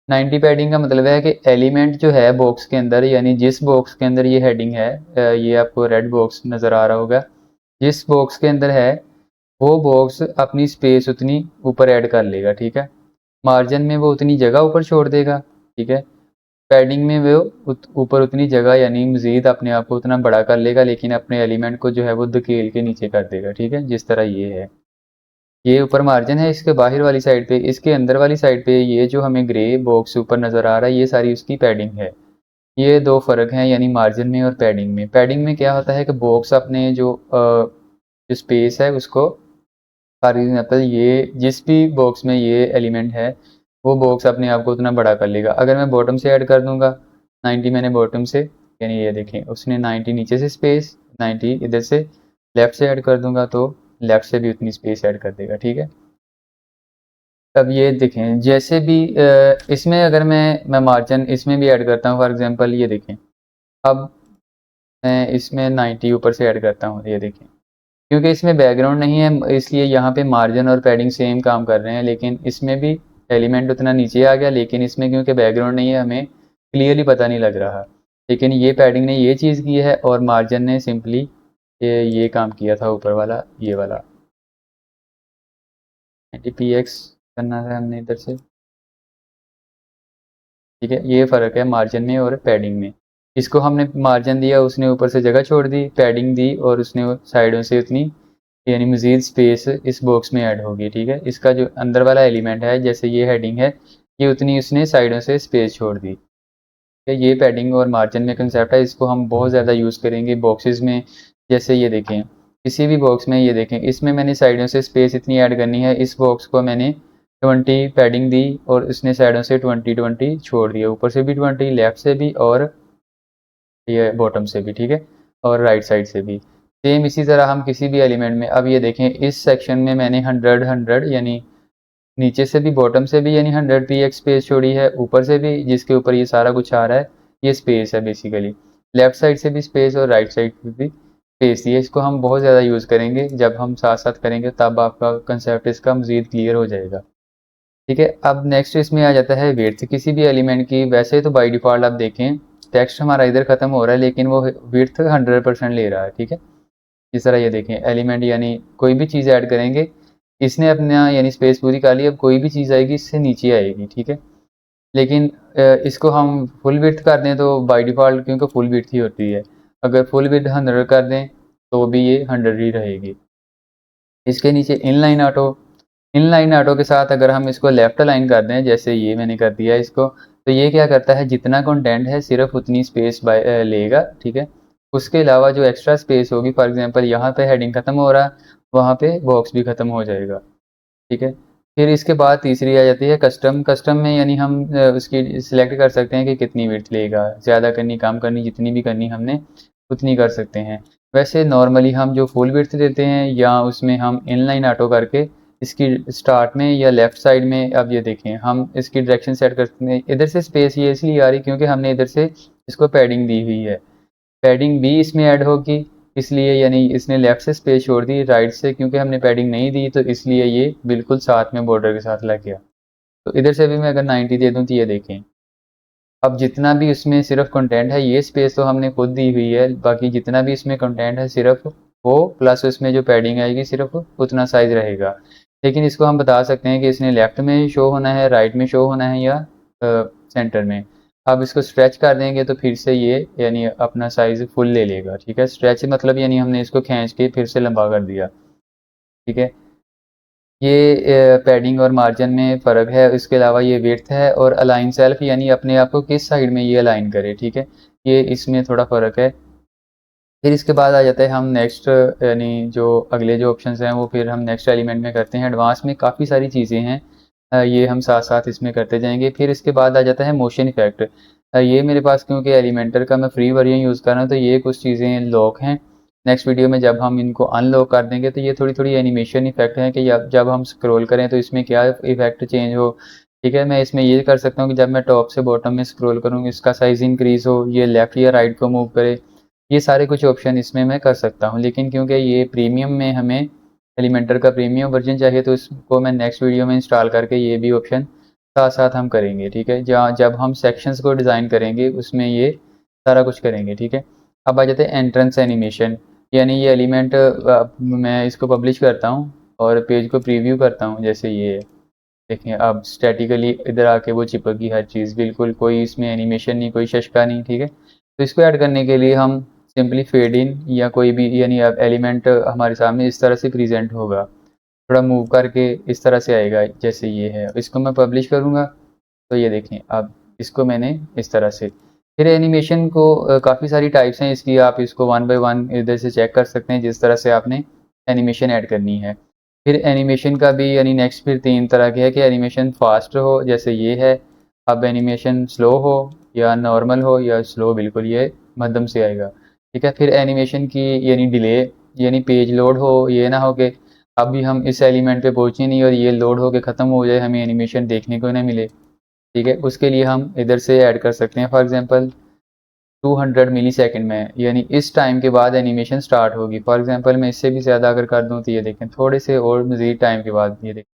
90 पैडिंग का मतलब है कि एलिमेंट जो है बॉक्स के अंदर, यानी जिस बॉक्स के अंदर ये हेडिंग है, ये आपको रेड बॉक्स नज़र आ रहा होगा, जिस बॉक्स के अंदर है वो बॉक्स अपनी स्पेस उतनी ऊपर ऐड कर लेगा। ठीक है, मार्जिन में वो उतनी जगह ऊपर छोड़ देगा। ठीक है, पैडिंग में वो ऊपर उतनी जगह यानी मज़ीद अपने आप को उतना बड़ा कर लेगा, लेकिन अपने एलिमेंट को जो है वो धकेल के नीचे कर देगा। ठीक है, जिस तरह ये है। ये ऊपर मार्जिन है इसके बाहर वाली साइड पे, इसके अंदर वाली साइड पे ये जो हमें ग्रे बॉक्स ऊपर नज़र आ रहा है ये सारी उसकी पैडिंग है। ये दो फ़र्क हैं यानी मार्जिन में और पैडिंग में। पैडिंग में क्या होता है कि बॉक्स अपने जो स्पेस है उसको, फॉर एग्जाम्पल ये जिस भी बॉक्स में ये एलिमेंट है वो बॉक्स अपने आप को उतना बड़ा कर लेगा। अगर मैं बॉटम से ऐड कर दूंगा 90, मैंने बॉटम से, यानी ये देखें उसने 90 नीचे से स्पेस, 90 इधर से लेफ़्ट से ऐड कर दूंगा तो लेफ़्ट से भी उतनी स्पेस ऐड कर देगा, ठीक है। अब ये देखें जैसे भी इसमें अगर मैं मार्जिन इसमें भी ऐड करता हूँ, फॉर एग्जांपल ये देखें, अब मैं इसमें 90 ऊपर से ऐड करता हूँ, ये देखें क्योंकि इसमें बैकग्राउंड नहीं है इसलिए यहाँ पे मार्जिन और पैडिंग सेम काम कर रहे हैं, लेकिन इसमें भी एलिमेंट उतना नीचे आ गया, लेकिन इसमें क्योंकि बैकग्राउंड नहीं है हमें क्लियरली पता नहीं लग रहा। लेकिन ये पैडिंग ने ये चीज़ की है और मार्जिन ने सिंपली ये काम किया था ऊपर वाला, ये वाला 90px करना था हमने इधर से, ठीक है। ये फ़र्क है मार्जिन में और पैडिंग में। इसको हमने मार्जिन दिया, उसने ऊपर से जगह छोड़ दी, पैडिंग दी और उसने साइडों से उतनी यानी मज़ीद स्पेस इस बॉक्स में ऐड होगी, ठीक है। इसका जो अंदर वाला एलिमेंट है जैसे ये हेडिंग है, ये उतनी उसने साइडों से स्पेस छोड़ दी, ठीक है। ये पैडिंग और मार्जिन में कंसेप्ट है, इसको हम बहुत ज़्यादा यूज़ करेंगे बॉक्सेस में। जैसे ये देखें किसी भी बॉक्स में, ये देखें इसमें मैंने साइडों से स्पेस इतनी ऐड करनी है, इस बॉक्स को मैंने 20 पैडिंग दी और इसने साइडों से 20 छोड़ दिया, ऊपर से भी 20, लेफ्ट से भी और ये बॉटम से भी, ठीक है, और राइट साइड से भी सेम। इसी तरह हम किसी भी एलिमेंट में, अब ये देखें इस सेक्शन में मैंने 100 यानी नीचे से भी बॉटम से भी यानी 100 px स्पेस छोड़ी है, ऊपर से भी जिसके ऊपर ये सारा कुछ आ रहा है ये स्पेस है बेसिकली, लेफ्ट साइड से भी स्पेस और राइट साइड से भी स्पेस दी है। इसको हम बहुत ज़्यादा यूज़ करेंगे, जब हम साथ साथ करेंगे तब आपका कंसेप्ट इसका मज़ीद क्लियर हो जाएगा, ठीक है। अब नेक्स्ट इसमें आ जाता है विड्थ किसी भी एलिमेंट की। वैसे तो बाय डिफ़ॉल्ट आप देखें टेक्स्ट हमारा इधर ख़त्म हो रहा है लेकिन वो विड्थ 100% ले रहा है, ठीक है। इस तरह ये देखें एलिमेंट यानी कोई भी चीज़ ऐड करेंगे, इसने अपना यानी स्पेस पूरी कर ली, अब कोई भी चीज़ आएगी इससे नीचे आएगी, ठीक है। लेकिन इसको हम फुल विड्थ कर दें तो बाय डिफ़ॉल्ट क्योंकि फुल विड्थ ही होती है, अगर फुल विड्थ 100 कर दें तो भी ये 100 ही रहेगी। इसके नीचे इनलाइन ऑटो के साथ अगर हम इसको लेफ्ट अलाइन कर दें, जैसे ये मैंने कर दिया इसको, तो ये क्या करता है जितना कंटेंट है सिर्फ उतनी स्पेस लेगा, ठीक है। उसके अलावा जो एक्स्ट्रा स्पेस होगी, फॉर एग्जांपल यहाँ पे हेडिंग ख़त्म हो रहा है, वहाँ पे बॉक्स भी ख़त्म हो जाएगा, ठीक है। फिर इसके बाद तीसरी आ जाती है कस्टम। कस्टम में यानी हम उसकी सिलेक्ट कर सकते हैं कि कितनी विड्थ लेगा, ज़्यादा करनी कम करनी, जितनी भी करनी हमने उतनी कर सकते हैं। वैसे नॉर्मली हम जो फुल विड्थ देते हैं या उसमें हम इनलाइन ऑटो करके इसकी स्टार्ट में या लेफ़्ट साइड में, अब ये देखें हम इसकी डायरेक्शन सेट करते हैं, इधर से स्पेस ये इसलिए आ रही क्योंकि हमने इधर से इसको पैडिंग दी हुई है, पैडिंग भी इसमें ऐड होगी इसलिए, यानी इसने लेफ़्ट से स्पेस छोड़ दी, राइट से क्योंकि हमने पैडिंग नहीं दी तो इसलिए ये बिल्कुल साथ में बॉर्डर के साथ लग गया। तो इधर से भी मैं अगर 90 दे दूँ तो ये देखें अब जितना भी उसमें सिर्फ कंटेंट है, ये स्पेस तो हमने खुद दी हुई है, बाकी जितना भी इसमें कंटेंट है सिर्फ वो प्लस उसमें जो पैडिंग आएगी सिर्फ उतना साइज रहेगा। लेकिन इसको हम बता सकते हैं कि इसने लेफ्ट में शो होना है, राइट में शो होना है या सेंटर में। अब इसको स्ट्रेच कर देंगे तो फिर से ये यानी अपना साइज फुल ले लेगा, ठीक है। स्ट्रेच मतलब यानी हमने इसको खींच के फिर से लंबा कर दिया, ठीक है। ये पैडिंग और मार्जिन में फ़र्क है, इसके अलावा ये विड्थ है और अलाइन सेल्फ यानी अपने आप को किस साइड में ये अलाइन करे, ठीक है। ये इसमें थोड़ा फ़र्क है। फिर इसके बाद आ जाता है हम नेक्स्ट यानी जो अगले जो ऑप्शंस हैं वो फिर हम नेक्स्ट एलिमेंट में करते हैं। एडवांस में काफ़ी सारी चीज़ें हैं, ये हम साथ साथ इसमें करते जाएंगे। फिर इसके बाद आ जाता है मोशन इफेक्ट। ये मेरे पास क्योंकि एलिमेंटर का मैं फ्री वर्जन यूज़ कर रहा हूँ तो ये कुछ चीज़ें लॉक हैं। नेक्स्ट वीडियो में जब हम इनको अनलॉक कर देंगे तो ये थोड़ी थोड़ी एनिमेशन इफेक्ट हैं कि जब हम स्क्रॉल करें तो इसमें क्या इफेक्ट चेंज हो, ठीक है। मैं इसमें ये कर सकता हूँ कि जब मैं टॉप से बॉटम में स्क्रॉल करूँ इसका साइज़ इंक्रीज़ हो, ये लेफ़्ट या राइट को मूव करे, ये सारे कुछ ऑप्शन इसमें मैं कर सकता हूँ। लेकिन क्योंकि ये प्रीमियम में हमें एलिमेंटर का प्रीमियम वर्जन चाहिए तो इसको मैं नेक्स्ट वीडियो में इंस्टॉल करके ये भी ऑप्शन साथ साथ हम करेंगे, ठीक है। जहाँ जब हम सेक्शंस को डिज़ाइन करेंगे उसमें ये सारा कुछ करेंगे, ठीक है। अब आ जाते हैं एंट्रेंस एनिमेशन, यानी ये एलिमेंट मैं इसको पब्लिश करता हूँ और पेज को प्रीव्यू करता हूँ, जैसे ये देखें अब स्टैटिकली इधर आके वो चिपकी हर चीज़, बिल्कुल कोई इसमें एनिमेशन नहीं, कोई शशका नहीं, ठीक है। तो इसको ऐड करने के लिए हम सिंपली फेड इन या कोई भी यानी अब एलिमेंट हमारे सामने इस तरह से प्रेजेंट होगा। थोड़ा मूव करके इस तरह से आएगा जैसे ये है। इसको मैं पब्लिश करूँगा तो ये देखें अब इसको मैंने इस तरह से। फिर एनिमेशन को काफ़ी सारी टाइप्स हैं इसकी, आप इसको वन बाय वन इधर से चेक कर सकते हैं जिस तरह से आपने एनिमेशन ऐड करनी है। फिर एनिमेशन का भी यानी नेक्स्ट फिर 3 तरह के है कि एनिमेशन फास्ट हो जैसे ये है, अब एनिमेशन स्लो हो या नॉर्मल हो या स्लो बिल्कुल ये मध्यम से आएगा, ठीक है। फिर एनिमेशन की यानी डिले यानी पेज लोड हो, ये ना हो कि अभी हम इस एलिमेंट पे पहुंचे नहीं और ये लोड हो के ख़त्म हो जाए, हमें एनिमेशन देखने को ना मिले, ठीक है। उसके लिए हम इधर से ऐड कर सकते हैं फॉर एग्जांपल 200 मिली सेकेंड में, यानी इस टाइम के बाद एनिमेशन स्टार्ट होगी। फॉर एग्जांपल मैं इससे भी ज़्यादा अगर कर दूं तो ये देखें थोड़े से और मज़ीद टाइम के बाद ये देखें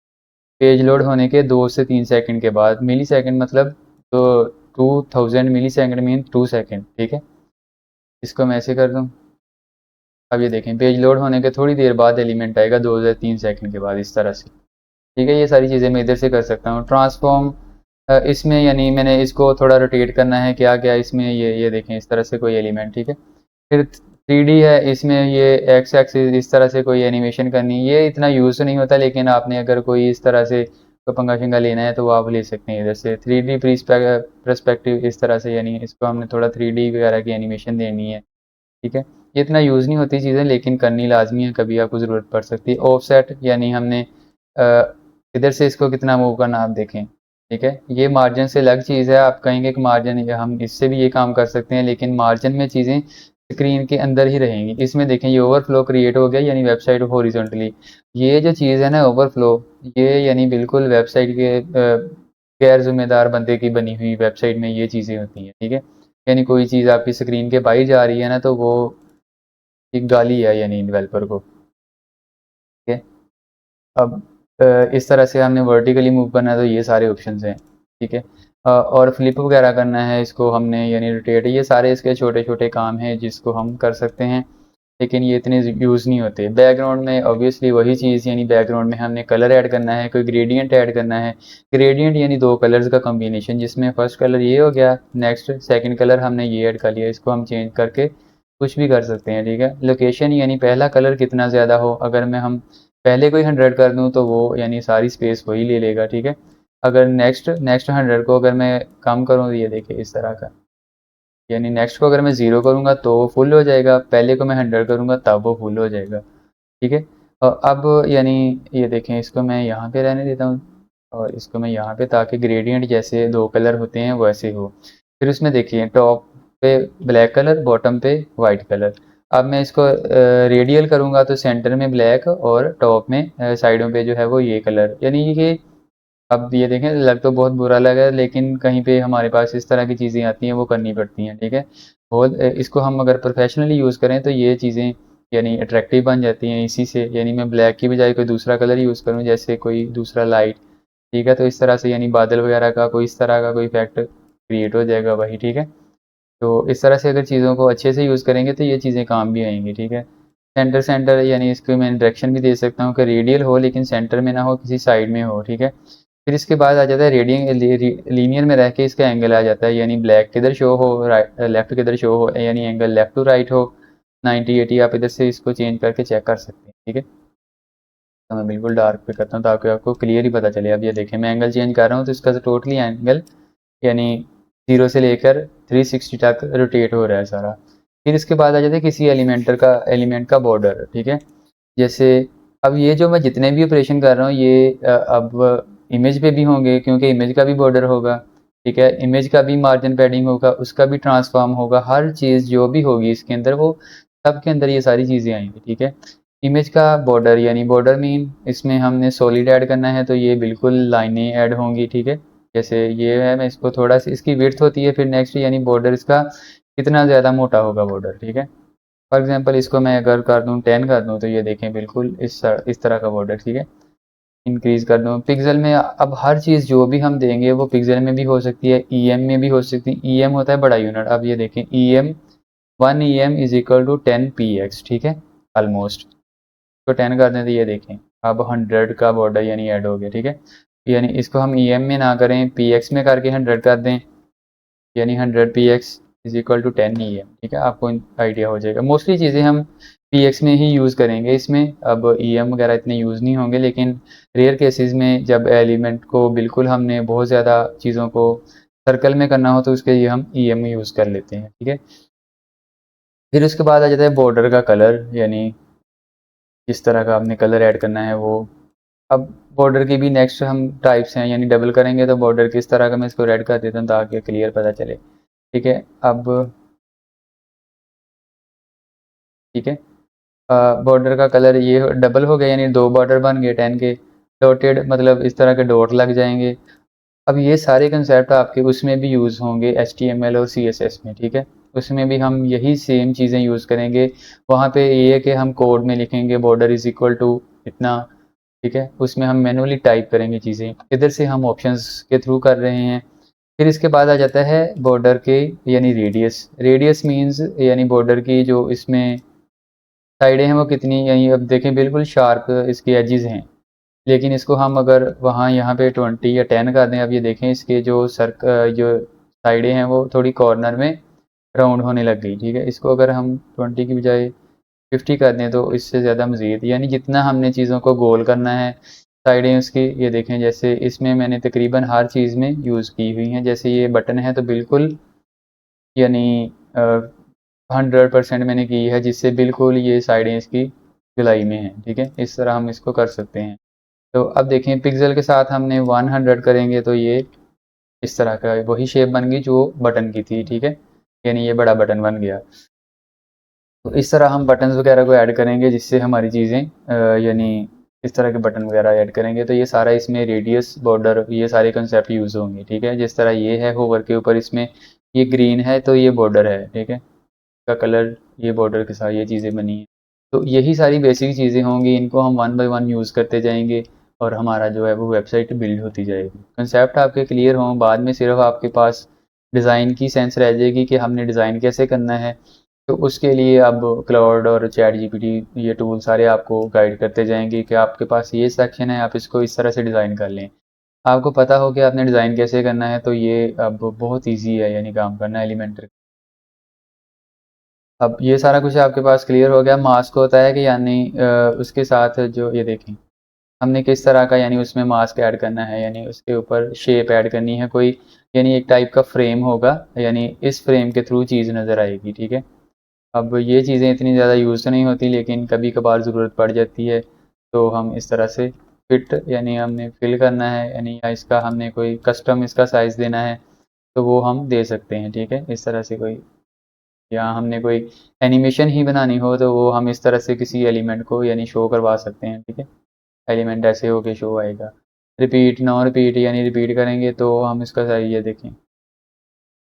पेज लोड होने के 2 से 3 सेकंड के बाद, मिली सेकंड मतलब तो 2000 मिली सेकंड मीन 2 सेकंड, ठीक है। इसको मैं ऐसे कर दूं, अब ये देखें पेज लोड होने के थोड़ी देर बाद एलिमेंट आएगा 2 से 3 सेकंड के बाद इस तरह से, ठीक है। ये सारी चीज़ें मैं इधर से कर सकता हूँ। ट्रांसफॉर्म इसमें यानी मैंने इसको थोड़ा रोटेट करना है, क्या क्या इसमें ये देखें इस तरह से कोई एलिमेंट, ठीक है। फिर 3D है, इसमें ये एक्स एक्सिस इस तरह से कोई एनिमेशन करनी, ये इतना यूज़ नहीं होता, लेकिन आपने अगर कोई इस तरह से कोई पंगा शंगा लेना है तो वो आप ले सकते हैं इधर से। 3D परस्पेक्टिव इस तरह से, यानी इसको हमने थोड़ा 3D वगैरह की एनिमेशन देनी है, ठीक है। ये इतना यूज़ नहीं होती चीज़ें लेकिन करनी लाजमी है, कभी आपको ज़रूरत पड़ सकती है। ऑफसेट यानी हमने इधर से इसको कितना मूव करना आप देखें, ठीक है। ये मार्जिन से अलग चीज़ है, आप कहेंगे कि मार्जिन हम इससे भी ये काम कर सकते हैं, लेकिन मार्जिन में चीज़ें स्क्रीन के अंदर ही रहेंगी। इसमें देखें ये ओवरफ्लो क्रिएट हो गया यानी वेबसाइट हॉरिजॉन्टली, ये जो चीज़ है ना ओवरफ्लो, ये यानी बिल्कुल वेबसाइट के गैर जिम्मेदार बंदे की बनी हुई वेबसाइट में ये चीज़ें होती हैं, ठीक है। यानी कोई चीज़ आपकी स्क्रीन के बाहर जा रही है ना तो वो एक गाली है यानी डेवलपर को, ठीक है। अब इस तरह से हमने वर्टिकली मूव करना है तो ये सारे ऑप्शंस हैं, ठीक है। और फ्लिप वगैरह करना है इसको हमने यानी रोटेट, ये सारे इसके छोटे छोटे काम हैं जिसको हम कर सकते हैं, लेकिन ये इतने यूज़ नहीं होते। बैकग्राउंड में ऑब्वियसली वही चीज़, यानी बैकग्राउंड में हमने कलर ऐड करना है, कोई ग्रेडियंट ऐड करना है। ग्रेडियंट यानी 2 कलर्स का कॉम्बिनेशन, जिसमें फर्स्ट कलर ये हो गया, नेक्स्ट सेकंड कलर हमने ये ऐड कर लिया, इसको हम चेंज करके कुछ भी कर सकते हैं, ठीक है। लोकेशन यानी पहला कलर कितना ज़्यादा हो, अगर मैं हम पहले कोई 100 कर दूँ तो वो यानी सारी स्पेस वही ले लेगा, ठीक है। अगर नेक्स्ट 100 को अगर मैं कम करूँ तो ये देखिए इस तरह का, यानी नेक्स्ट को अगर मैं 0 करूँगा तो वो फुल हो जाएगा, पहले को मैं 100 करूँगा तब वो फुल हो जाएगा, ठीक है। अब यानी ये देखें इसको मैं यहाँ पे रहने देता हूँ और इसको मैं यहाँ पे, ताकि ग्रेडियंट जैसे 2 कलर होते हैं वैसे हो। फिर उसमें देखिए टॉप पे ब्लैक कलर, बॉटम पे वाइट कलर। अब मैं इसको रेडियल करूँगा तो सेंटर में ब्लैक और टॉप में साइडों पे जो है वो ये कलर, यानी ये अब ये देखें लग तो बहुत बुरा लगा, लेकिन कहीं पे हमारे पास इस तरह की चीज़ें आती हैं वो करनी पड़ती हैं, ठीक है। बहुत इसको हम अगर प्रोफेशनली यूज़ करें तो ये चीज़ें यानी अट्रैक्टिव बन जाती हैं इसी से, यानी मैं ब्लैक की बजाय कोई दूसरा कलर यूज़ करूँ जैसे कोई दूसरा लाइट, ठीक है। तो इस तरह से यानी बादल वगैरह का कोई इस तरह का कोई इफेक्ट क्रिएट हो जाएगा वही, ठीक है। तो इस तरह से अगर चीज़ों को अच्छे से यूज़ करेंगे तो ये चीज़ें काम भी आएंगी, ठीक है। सेंटर सेंटर यानी इसको मैं डायरेक्शन भी दे सकता हूँ कि रेडियल हो लेकिन सेंटर में ना हो, किसी साइड में हो, ठीक है। फिर इसके बाद आ जाता है लीनियर में रह के इसका एंगल आ जाता है, यानी ब्लैक किधर शो हो, राइट लेफ्ट किधर शो हो, यानी एंगल लेफ्ट टू राइट हो 90 80, आप इधर से इसको चेंज करके चेक कर सकते हैं, ठीक है। तो मैं बिल्कुल डार्क पे करता हूँ ताकि आपको क्लियर ही पता चले। अब ये देखें मैं एंगल चेंज कर रहा हूँ तो इसका टोटली एंगल यानी 0 से लेकर 360 तक रोटेट हो रहा है सारा। फिर इसके बाद आ जाता है किसी एलिमेंट का बॉर्डर, ठीक है। जैसे अब ये जो मैं जितने भी ऑपरेशन कर रहा हूँ ये अब इमेज पे भी होंगे क्योंकि इमेज का भी बॉर्डर होगा, ठीक है। इमेज का भी मार्जिन पैडिंग होगा, उसका भी ट्रांसफॉर्म होगा, हर चीज़ जो भी होगी इसके अंदर वो सब के अंदर ये सारी चीज़ें आएंगी, ठीक है। इमेज का बॉर्डर यानी बॉर्डर मीन इसमें हमने सॉलिड ऐड करना है तो ये बिल्कुल लाइनें ऐड होंगी, ठीक है। जैसे ये है, मैं इसको थोड़ा सा इसकी विड्थ होती है, फिर नेक्स्ट यानी बॉर्डर इसका कितना ज़्यादा मोटा होगा बॉर्डर, ठीक है। फॉर एग्जांपल इसको मैं अगर कर दूं 10 कर दूं तो ये देखें बिल्कुल इस तरह का बॉर्डर, ठीक है। इंक्रीज कर दूं पिक्सल में, अब हर चीज़ जो भी हम देंगे वो पिक्सल में भी हो सकती है, ईएम में भी हो सकती है। ईएम होता है बड़ा यूनिट, अब ये देखें EM 1 EM is equal to 10 PX, ठीक है। ऑलमोस्ट तो 10 कर दें तो ये देखें अब 100 का बॉर्डर यानी ऐड हो गया, ठीक है। यानी इसको हम ईएम में ना करें पीएक्स में करके 100 कर दें, यानी 100 PX is equal to 10 EM, ठीक है, आपको आइडिया हो जाएगा। मोस्टली चीज़ें हम PX में ही यूज़ करेंगे इसमें, अब EM वगैरह इतने यूज़ नहीं होंगे, लेकिन रेयर केसेस में जब एलिमेंट को बिल्कुल हमने बहुत ज़्यादा चीज़ों को सर्कल में करना हो तो उसके लिए हम EM यूज़ कर लेते हैं, ठीक है। फिर उसके बाद आ जाता है बॉर्डर का कलर, यानी किस तरह का आपने कलर ऐड करना है वो। अब बॉर्डर की भी नेक्स्ट हम टाइप्स हैं, यानी डबल करेंगे तो बॉर्डर किस तरह का, मैं इसको रेड कर देता हूँ ताकि क्लियर पता चले, ठीक है। अब ठीक है, बॉर्डर का कलर ये डबल हो गया, यानी 2 बॉर्डर बन गए 10 के, डॉटेड मतलब इस तरह के डॉट लग जाएंगे। अब ये सारे कंसेप्ट आपके उसमें भी यूज़ होंगे HTML और CSS में, ठीक है। उसमें भी हम यही सेम चीज़ें यूज़ करेंगे। वहाँ पे ये है कि हम कोड में लिखेंगे बॉर्डर इज़ इक्वल टू इतना, ठीक है, उसमें हम मैनुअली टाइप करेंगे चीज़ें, इधर से हम ऑप्शंस के थ्रू कर रहे हैं। फिर इसके बाद आ जाता है बॉर्डर के यानी रेडियस। रेडियस मीन्स यानी बॉर्डर की जो इसमें साइडें हैं वो कितनी, यानी अब देखें बिल्कुल शार्प इसके एजेस हैं, लेकिन इसको हम अगर वहाँ यहाँ पे 20 या 10 कर दें, अब ये देखें इसके जो जो साइडें हैं वो थोड़ी कॉर्नर में राउंड होने लग गई, ठीक है। इसको अगर हम 20 की बजाय 50 कर दें तो इससे ज़्यादा मज़ीद, यानी जितना हमने चीज़ों को गोल करना है साइडें उसकी, ये देखें जैसे इसमें मैंने तकरीबन हर चीज़ में यूज़ की हुई हैं। जैसे ये बटन है तो बिल्कुल यानी 100% मैंने की है, जिससे बिल्कुल ये साइडें इसकी जुलाई में हैं, ठीक है। इस तरह हम इसको कर सकते हैं। तो अब देखें पिक्सल के साथ हमने 100 करेंगे तो ये इस तरह का वही शेप बन गई जो बटन की थी, ठीक है, यानी ये बड़ा बटन बन गया। तो इस तरह हम बटन्स वगैरह को ऐड करेंगे जिससे हमारी चीज़ें यानी इस तरह के बटन वगैरह ऐड करेंगे तो ये सारा इसमें रेडियस बॉर्डर ये सारे कंसेप्ट यूज़ होंगे, ठीक है। जिस तरह ये है होवर के ऊपर इसमें ये ग्रीन है तो ये बॉर्डर है, ठीक है, का कलर ये बॉर्डर के साथ ये चीज़ें बनी हैं। तो यही सारी बेसिक चीज़ें होंगी, इनको हम 1 बाय 1 यूज़ करते जाएंगे और हमारा जो है वो वेबसाइट बिल्ड होती जाएगी। कंसेप्ट आपके क्लियर हों, बाद में सिर्फ आपके पास डिज़ाइन की सेंस रह जाएगी कि हमने डिज़ाइन कैसे करना है। तो उसके लिए अब क्लाउड और चैट जीपीटी ये टूल सारे आपको गाइड करते जाएंगे कि आपके पास ये सेक्शन है, आप इसको इस तरह से डिज़ाइन कर लें। आपको पता हो कि आपने डिज़ाइन कैसे करना है तो ये अब बहुत ईजी है, यानी काम करना एलिमेंटर। अब ये सारा कुछ आपके पास क्लियर हो गया। मास्क होता है कि यानी उसके साथ जो ये देखें हमने किस तरह का यानी उसमें मास्क ऐड करना है, यानी उसके ऊपर शेप ऐड करनी है कोई, यानी एक टाइप का फ्रेम होगा, यानी इस फ्रेम के थ्रू चीज़ नज़र आएगी, ठीक है। अब ये चीज़ें इतनी ज़्यादा यूज़ तो नहीं होती लेकिन कभी कभार ज़रूरत पड़ जाती है, तो हम इस तरह से फिट यानी हमने फिल करना है, यानी या इसका हमने कोई कस्टम इसका साइज़ देना है तो वो हम दे सकते हैं, ठीक है। इस तरह से कोई, या हमने कोई एनिमेशन ही बनानी हो तो वो हम इस तरह से किसी एलिमेंट को यानी शो करवा सकते हैं, ठीक है। एलिमेंट ऐसे हो के शो आएगा। रिपीट नॉन रिपीट यानी रिपीट करेंगे तो हम इसका साइज ये देखें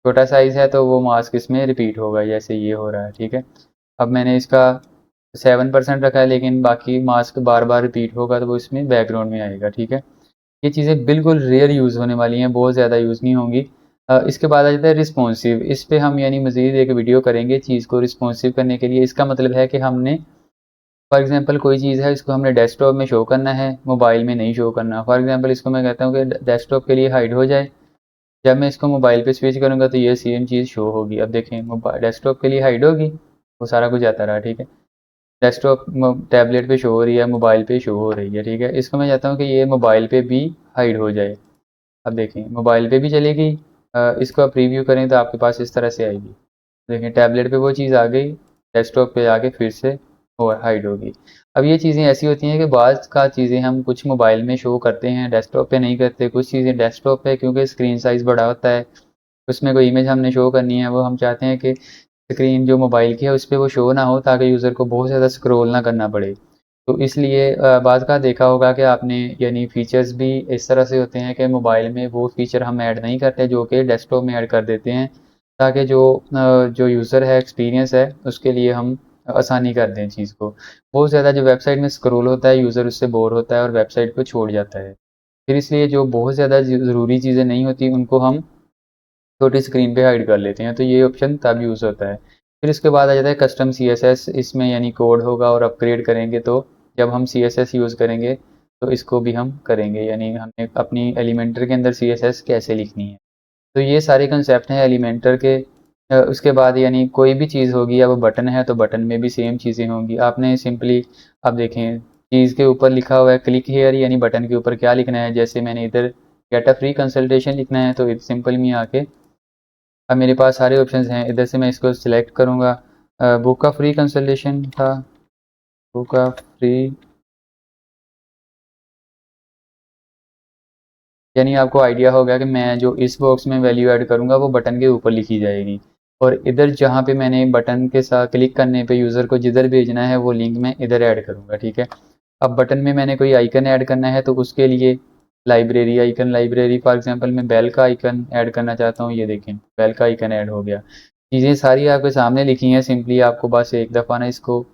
छोटा साइज़ है तो वो मास्क इसमें रिपीट होगा जैसे ये हो रहा है, ठीक है। अब मैंने इसका 7% रखा है लेकिन बाकी मास्क बार बार रिपीट होगा तो वो इसमें बैकग्राउंड में आएगा, ठीक है। ये चीज़ें बिल्कुल रेयर यूज़ होने वाली हैं, बहुत ज़्यादा यूज़ नहीं होंगी। इसके बाद आ जाता है रिस्पॉन्सिव। इस पे हम यानी मज़ीद एक वीडियो करेंगे चीज़ को रिस्पॉन्सिव करने के लिए। इसका मतलब है कि हमने फॉर एग्जांपल कोई चीज़ है इसको हमने डेस्कटॉप में शो करना है, मोबाइल में नहीं शो करना। फॉर एग्जांपल इसको मैं कहता हूँ कि डेस्कटॉप के लिए हाइड हो जाए, जब मैं इसको मोबाइल पे स्विच करूँगा तो ये सेम चीज़ शो होगी। अब देखें मोबाइल डेस्कटॉप के लिए हाइड होगी, वो सारा कुछ आता रहा, ठीक है। डेस्कटॉप टैबलेट पे शो हो रही है, मोबाइल पे शो हो रही है, ठीक है। इसको मैं चाहता हूँ कि ये मोबाइल पे भी हाइड हो जाए। अब देखें मोबाइल पे भी चलेगी, इसको आप प्रीव्यू करें तो आपके पास इस तरह से आएगी। देखें टैबलेट पे वो चीज़ आ गई, डेस्कटॉप पे आके फिर से और हाइड होगी। अब ये चीज़ें ऐसी होती हैं कि बाज़ का चीज़ें हम कुछ मोबाइल में शो करते हैं, डेस्कटॉप पे नहीं करते। कुछ चीज़ें डेस्कटॉप पे क्योंकि स्क्रीन साइज़ बड़ा होता है, उसमें कोई इमेज हमने शो करनी है, वो हम चाहते हैं कि स्क्रीन जो मोबाइल की है उस पे वो शो ना हो ताकि यूज़र को बहुत ज़्यादा स्क्रॉल ना करना पड़े। तो इसलिए बाज़ का देखा होगा कि आपने यानी फ़ीचर्स भी इस तरह से होते हैं कि मोबाइल में वो फ़ीचर हम ऐड नहीं करते जो कि डेस्कटॉप में ऐड कर देते हैं, ताकि जो यूज़र है एक्सपीरियंस है उसके लिए हम आसानी कर दें चीज़ को। बहुत ज़्यादा जो वेबसाइट में स्क्रॉल होता है यूज़र उससे बोर होता है और वेबसाइट को छोड़ जाता है। फिर इसलिए जो बहुत ज़्यादा ज़रूरी चीज़ें नहीं होती उनको हम छोटी स्क्रीन पे हाइड कर लेते हैं, तो ये ऑप्शन तब यूज़ होता है। फिर इसके बाद आ जाता है कस्टम CSS। इसमें यानी कोड होगा और अपग्रेड करेंगे तो जब हम CSS यूज़ करेंगे तो इसको भी हम करेंगे, यानी हमने अपनी एलिमेंटर के अंदर CSS कैसे लिखनी है। तो ये सारे कंसेप्ट हैं एलिमेंटर के। उसके बाद यानी कोई भी चीज़ होगी, अब बटन है तो बटन में भी सेम चीज़ें होंगी। आपने सिंपली अब देखें चीज़ के ऊपर लिखा हुआ है क्लिक हेयर, यानी बटन के ऊपर क्या लिखना है। जैसे मैंने इधर गेट अ फ्री कंसल्टेशन लिखना है तो सिंपल में आके अब मेरे पास सारे ऑप्शंस हैं। इधर से मैं इसको सिलेक्ट करूँगा। बुक का फ्री कंसल्टेशन था, बुक का फ्री, यानी आपको आइडिया होगा कि मैं जो इस बॉक्स में वैल्यू ऐड करूँगा वो बटन के ऊपर लिखी जाएगी। और इधर जहाँ पे मैंने बटन के साथ क्लिक करने पे यूज़र को जिधर भेजना है वो लिंक मैं इधर ऐड करूँगा, ठीक है। अब बटन में मैंने कोई आइकन ऐड करना है तो उसके लिए library icon, library for example मैं बेल का आइकन ऐड करना चाहता हूँ, ये देखें बेल का आइकन ऐड हो गया। चीज़ें सारी आपके सामने लिखी हैं, सिंपली आपको बस एक दफ़ा ना इसको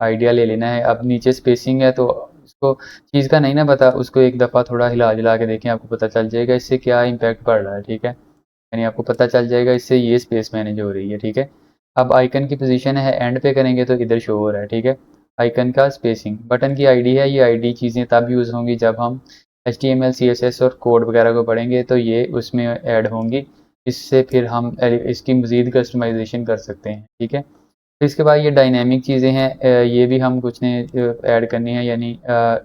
आइडिया ले लेना है। अब नीचे स्पेसिंग है तो इसको चीज़ का नहीं ना पता, उसको एक दफ़ा थोड़ा हिला जुला के देखें, आपको पता चल जाएगा इससे क्या इम्पैक्ट पड़ रहा है, ठीक है। यानी आपको पता चल जाएगा इससे ये स्पेस मैनेज हो रही है, ठीक है। अब आइकन की पोजीशन है एंड पे करेंगे तो इधर शो हो रहा है, ठीक है। आइकन का स्पेसिंग, बटन की आईडी है, ये आईडी चीज़ें तब यूज़ होंगी जब हम HTML CSS और कोड वगैरह को पढ़ेंगे तो ये उसमें ऐड होंगी। इससे फिर हम इसकी मज़ीद कस्टमाइजेशन कर सकते हैं, ठीक है। फिर इसके बाद ये डायनेमिक चीज़ें हैं, ये भी हम कुछ ने ऐड करनी है। यानी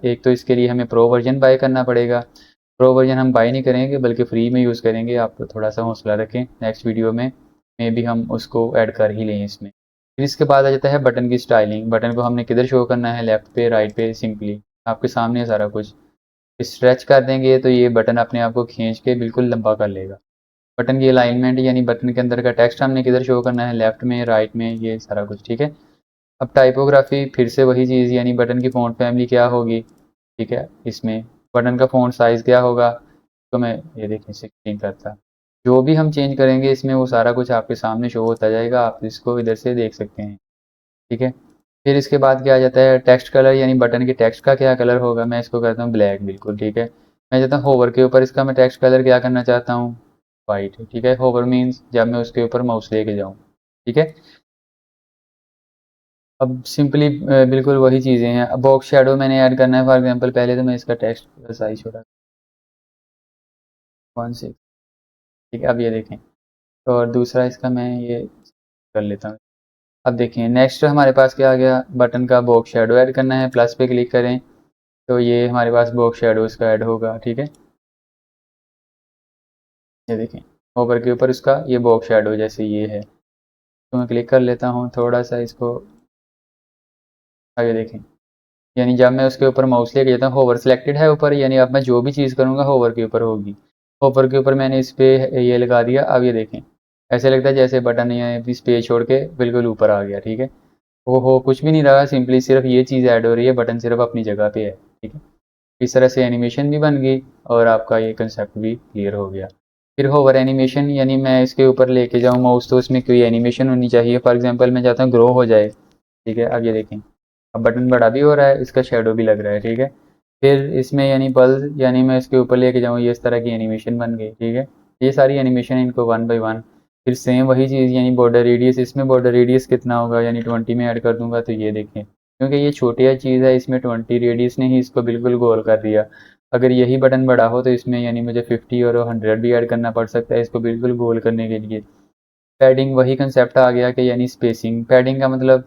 एक तो इसके लिए हमें प्रो वर्जन बाय करना पड़ेगा। प्रो वर्जन हम बाय नहीं करेंगे बल्कि फ्री में यूज़ करेंगे। आप थोड़ा सा हौसला रखें, नेक्स्ट वीडियो में भी हम उसको ऐड कर ही लें इसमें। फिर इसके बाद आ जाता है बटन की स्टाइलिंग। बटन को हमने किधर शो करना है, लेफ्ट पे राइट पे, सिंपली आपके सामने है सारा कुछ। स्ट्रेच कर देंगे तो ये बटन अपने आप को खींच के बिल्कुल लंबा कर लेगा। बटन की अलाइनमेंट यानी बटन के अंदर का टेक्स्ट हमने किधर शो करना है, लेफ्ट में राइट में, ये सारा कुछ, ठीक है। अब टाइपोग्राफी फिर से वही चीज़, यानी बटन की फ़ॉन्ट फैमिली क्या होगी, ठीक है। इसमें बटन का फ़ॉन्ट साइज़ क्या होगा, तो मैं ये देखिए 16 करता। जो भी हम चेंज करेंगे इसमें वो सारा कुछ आपके सामने शो होता जाएगा, आप इसको इधर से देख सकते हैं, ठीक है। फिर इसके बाद क्या आ जाता है टेक्स्ट कलर, यानी बटन के टेक्स्ट का क्या कलर होगा। मैं इसको करता हूँ ब्लैक, बिल्कुल ठीक है। मैं चाहता हूँ होवर के ऊपर इसका मैं टेक्स्ट कलर क्या करना चाहता हूँ, वाइट, ठीक है। होवर मीन्स जब मैं उसके ऊपर माउस लेके जाऊँ, ठीक है। अब सिंपली बिल्कुल वही चीज़ें हैं। अब बॉक्स शेडो मैंने ऐड करना है फॉर एग्जांपल, पहले तो मैं इसका टेक्स्ट साइज छोटा 1.6, ठीक है। अब ये देखें, और दूसरा इसका मैं ये कर लेता हूँ। अब देखें नेक्स्ट हमारे पास क्या आ गया, बटन का बॉक्स शेडो ऐड करना है। प्लस पे क्लिक करें तो ये हमारे पास बॉक्स शेडो इसका ऐड होगा, ठीक है। ये देखें ओवर के ऊपर इसका ये बॉक्स शेडो जैसे ये है, तो मैं क्लिक कर लेता हूँ थोड़ा सा इसको। आगे देखें, यानी जब मैं उसके ऊपर माउस लेके जाता हूँ, होवर सिलेक्टेड है ऊपर, यानी अब मैं जो भी चीज़ करूँगा होवर के ऊपर होगी। होवर के ऊपर मैंने इस पे ये लगा दिया। अब ये देखें ऐसे लगता है जैसे बटन ये इस पे छोड़ के बिल्कुल ऊपर आ गया, ठीक है। वो हो कुछ भी नहीं रहा, सिंपली सिर्फ ये चीज़ ऐड हो रही है, बटन सिर्फ अपनी जगह पे है, ठीक है। इस तरह से एनिमेशन भी बन गई और आपका ये कंसेप्ट भी क्लियर हो गया। फिर होवर एनिमेशन, यानी मैं इसके ऊपर लेके जाऊँ माउस तो इसमें कोई एनिमेशन होनी चाहिए। फॉर एग्जांपल मैं चाहता हूँ ग्रो हो जाए, ठीक है। अब ये देखें अब बटन बड़ा भी हो रहा है, इसका शेडो भी लग रहा है, ठीक है। फिर इसमें यानी पल्स, यानी मैं इसके ऊपर लेके जाऊँ, ये इस तरह की एनिमेशन बन गई, ठीक है। ये सारी एनिमेशन इनको 1 बाय 1। फिर सेम वही चीज़, यानी बॉर्डर रेडियस, इसमें बॉर्डर रेडियस कितना होगा, यानी 20 में ऐड कर दूंगा तो ये देखें क्योंकि ये छोटी चीज़ है, इसमें 20 रेडियस ने ही इसको बिल्कुल गोल कर दिया। अगर यही बटन बड़ा हो तो इसमें यानी मुझे 50 और 100 भी ऐड करना पड़ सकता है इसको बिल्कुल गोल करने के लिए। पैडिंग वही कंसेप्ट आ गया कि यानी स्पेसिंग, पैडिंग का मतलब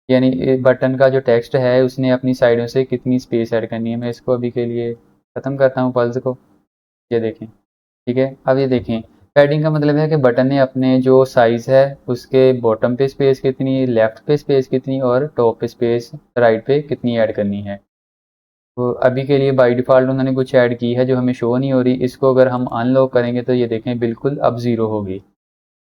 यानी बटन का जो टेक्स्ट है उसने अपनी साइडों से कितनी स्पेस ऐड करनी है। मैं इसको अभी के लिए ख़त्म करता हूँ पल्स को, ये देखें, ठीक है। अब ये देखें पैडिंग का मतलब है कि बटन ने अपने जो साइज़ है उसके बॉटम पे स्पेस कितनी, लेफ़्ट पे स्पेस कितनी और टॉप पे स्पेस राइट पे कितनी ऐड करनी है। तो अभी के लिए बाय डिफ़ॉल्ट उन्होंने कुछ ऐड की है जो हमें शो नहीं हो रही। इसको अगर हम अनलॉक करेंगे तो ये देखें बिल्कुल अब ज़ीरो होगी,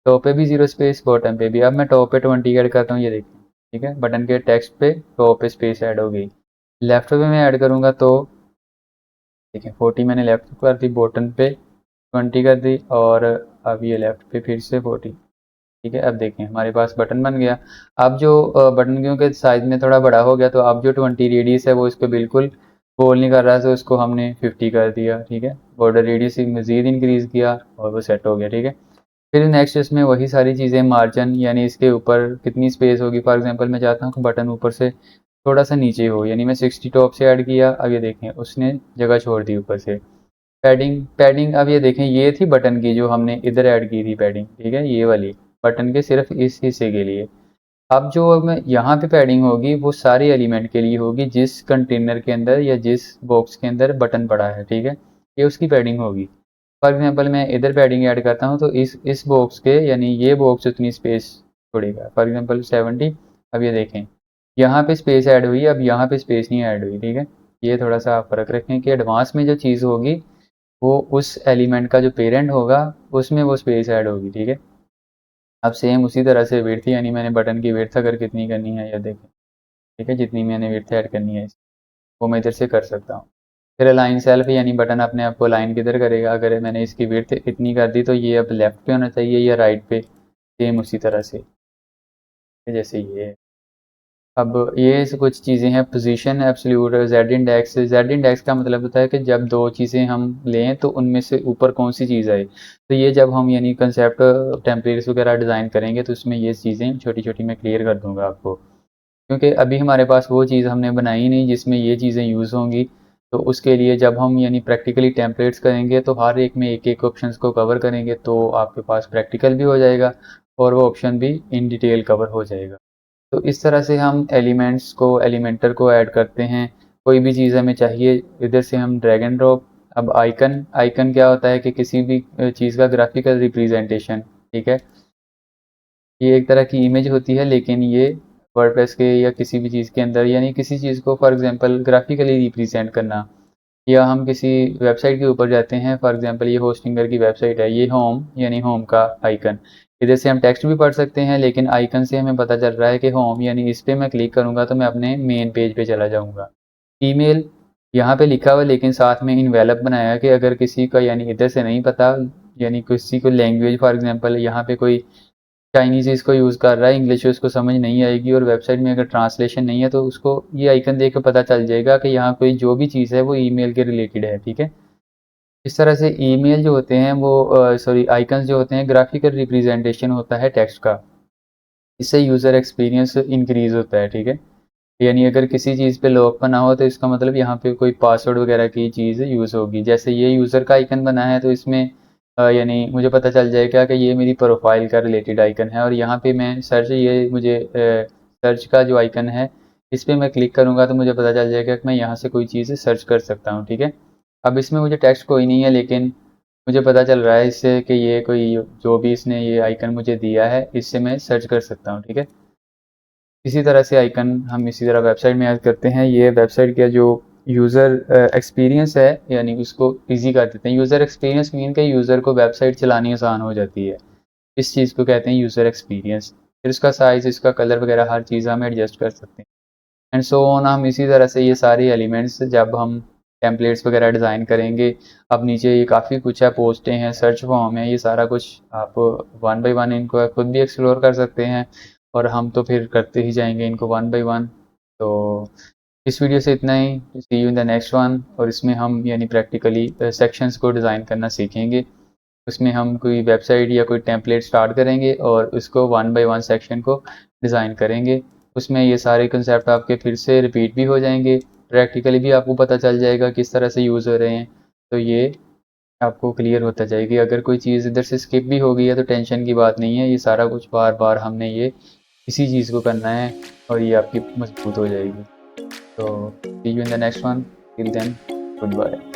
टॉप पे भी ज़ीरो स्पेस, बॉटम पे भी। अब मैं टॉप पे 20 ऐड करता हूँ, ये देखें, ठीक है। बटन के टेक्स्ट पे टॉप पे स्पेस ऐड हो गई। लेफ्ट पे मैं ऐड करूँगा तो देखिए 40 मैंने लेफ्ट कर दी, बॉटम पे 20 कर दी और अब ये लेफ्ट पे फिर से 40, ठीक है। अब देखें हमारे पास बटन बन गया। अब जो बटन क्योंकि साइज़ में थोड़ा बड़ा हो गया तो अब जो 20 रेडियस है वो इसको बिल्कुल गोल नहीं कर रहा है, तो इसको हमने 50 कर दिया, ठीक है। बॉर्डर रेडियस मज़ीद इंक्रीज़ किया और वो सेट हो गया, ठीक है। फिर नेक्स्ट इसमें वही सारी चीज़ें, मार्जिन यानी इसके ऊपर कितनी स्पेस होगी। फॉर एग्जांपल मैं चाहता हूँ कि बटन ऊपर से थोड़ा सा नीचे हो, यानी मैं 60 टॉप से ऐड किया। अब ये देखें उसने जगह छोड़ दी ऊपर से। पैडिंग, पैडिंग अब ये देखें ये थी बटन की जो हमने इधर ऐड की थी पैडिंग, ठीक है, ये वाली। बटन के सिर्फ इस हिस्से के लिए। अब जो मैं यहाँ पे पैडिंग होगी वो सारे एलिमेंट के लिए होगी जिस कंटेनर के अंदर या जिस बॉक्स के अंदर बटन पड़ा है, ठीक है, ये उसकी पैडिंग होगी। फॉर एग्जांपल मैं इधर पैडिंग ऐड करता हूँ तो इस बॉक्स के यानी ये बॉक्स उतनी स्पेस छोड़ेगा, फॉर एग्जांपल 70। अब ये देखें यहाँ पे स्पेस ऐड हुई, अब यहाँ पे स्पेस नहीं ऐड हुई, ठीक है। ये थोड़ा सा आप फ़र्क रखें कि एडवांस में जो चीज़ होगी वो उस एलिमेंट का जो पेरेंट होगा उसमें वो स्पेस ऐड होगी, ठीक है। अब सेम उसी तरह से विड्थ यानी मैंने बटन की विड्थ अगर कितनी करनी है ये देखें, ठीक है, जितनी मैंने विड्थ ऐड करनी है वो मैं इधर से कर सकता हूँ। फिर अलाइन सेल्फ यानी बटन अपने आप को अलाइन किधर करेगा, अगर मैंने इसकी विड्थ इतनी कर दी तो ये अब लेफ्ट पे होना चाहिए या राइट पे, सेम उसी तरह से जैसे ये है। अब ये कुछ चीज़ें हैं, position, absolute, Z index. Z index का मतलब होता है कि जब दो चीज़ें हम लें तो उनमें से ऊपर कौन सी चीज़ आए। तो ये जब हम यानी कंसेप्ट टेम्पलेट्स वगैरह डिज़ाइन करेंगे तो उसमें ये चीज़ें छोटी छोटी मैं क्लियर कर दूंगा आपको, क्योंकि अभी हमारे पास वो चीज़ हमने बनाई नहीं जिसमें ये चीज़ें यूज़ होंगी। तो उसके लिए जब हम यानी प्रैक्टिकली टेम्पलेट्स करेंगे तो हर एक में एक एक ऑप्शन को कवर करेंगे तो आपके पास प्रैक्टिकल भी हो जाएगा और वो ऑप्शन भी इन डिटेल कवर हो जाएगा। तो इस तरह से हम एलिमेंट्स को एलिमेंटर को ऐड करते हैं। कोई भी चीज़ हमें चाहिए इधर से हम ड्रैग एंड ड्रॉप। अब आइकन, आइकन क्या होता है कि किसी भी चीज़ का ग्राफिकल रिप्रेजेंटेशन, ठीक है। ये एक तरह की इमेज होती है लेकिन ये वर्डप्रेस के या किसी भी चीज़ के अंदर यानी किसी चीज़ को फॉर एग्जांपल ग्राफिकली रिप्रेजेंट करना, या हम किसी वेबसाइट के ऊपर जाते हैं, फॉर एग्जांपल ये होस्टिंगर की वेबसाइट है, ये होम यानी होम का आइकन, इधर से हम टेक्स्ट भी पढ़ सकते हैं लेकिन आइकन से हमें पता चल रहा है कि होम यानी इस पर मैं क्लिक करूँगा तो मैं अपने मेन पेज पे चला जाऊँगा। ईमेल यहाँ पे लिखा हुआ लेकिन साथ में इनवेलप बनाया कि अगर किसी का यानी इधर से नहीं पता यानी किसी को लैंग्वेज फॉर एग्जांपल यहाँ पे कोई चाइनीज़ इसको यूज़ कर रहा है, इंग्लिश उसको समझ नहीं आएगी और वेबसाइट में अगर ट्रांसलेशन नहीं है तो उसको ये आइकन देख के पता चल जाएगा कि यहाँ कोई जो भी चीज़ है वो ईमेल के रिलेटेड है, ठीक है। इस तरह से ईमेल जो होते हैं वो सॉरी आइकन्स जो होते हैं ग्राफिकल रिप्रेजेंटेशन होता है टेक्स्ट का, इससे यूज़र एक्सपीरियंस इंक्रीज़ होता है, ठीक है। यानी अगर किसी चीज़ पे लॉक बना हो तो इसका मतलब यहाँ पे कोई पासवर्ड वगैरह की चीज़ यूज़ होगी। जैसे ये यूज़र का आइकन बना है तो इसमें यानी मुझे पता चल जाएगा कि ये मेरी प्रोफाइल का रिलेटेड आइकन है और यहाँ पे मैं सर्च ये मुझे सर्च का जो आइकन है इस पर मैं क्लिक करूँगा तो मुझे पता चल जाएगा कि मैं यहाँ से कोई चीज़ सर्च कर सकता हूँ, ठीक है। अब इसमें मुझे टेक्स्ट कोई नहीं है लेकिन मुझे पता चल रहा है इससे कि ये कोई जो भी इसने ये आइकन मुझे दिया है इससे मैं सर्च कर सकता हूँ, ठीक है। इसी तरह से आइकन हम इसी तरह वेबसाइट में ऐड करते हैं। ये वेबसाइट का जो यूज़र एक्सपीरियंस है यानी उसको इजी कर देते हैं। यूज़र एक्सपीरियंस मीन के यूज़र को वेबसाइट चलानी आसान हो जाती है, इस चीज़ को कहते हैं यूज़र एक्सपीरियंस। फिर उसका साइज़, इसका कलर वगैरह हर चीज़ हम एडजस्ट कर सकते हैं एंड सो ऑन। हम इसी तरह से ये सारे एलिमेंट्स जब हम टेम्पलेट्स वगैरह डिज़ाइन करेंगे। अब नीचे ये काफ़ी कुछ है, पोस्टें हैं, सर्च फॉर्म है, ये सारा कुछ आप वन बाय वन इनको खुद भी एक्सप्लोर कर सकते हैं और हम तो फिर करते ही जाएंगे इनको वन बाय वन। तो इस वीडियो से इतना ही, see you in the next one. और इसमें हम यानी प्रैक्टिकली सेक्शंस को डिज़ाइन करना सीखेंगे। उसमें हम कोई वेबसाइट या कोई टेम्पलेट स्टार्ट करेंगे और उसको वन बाय वन सेक्शन को डिज़ाइन करेंगे। उसमें ये सारे कंसेप्ट आपके फिर से रिपीट भी हो जाएंगे, प्रैक्टिकली भी आपको पता चल जाएगा किस तरह से यूज़ हो रहे हैं, तो ये आपको क्लियर होता जाएगी। अगर कोई चीज़ इधर से स्किप भी हो गई है तो टेंशन की बात नहीं है, ये सारा कुछ बार बार हमने ये इसी चीज़ को करना है और ये आपकी मजबूत हो जाएगी। तो see you in the next one, till then good bye.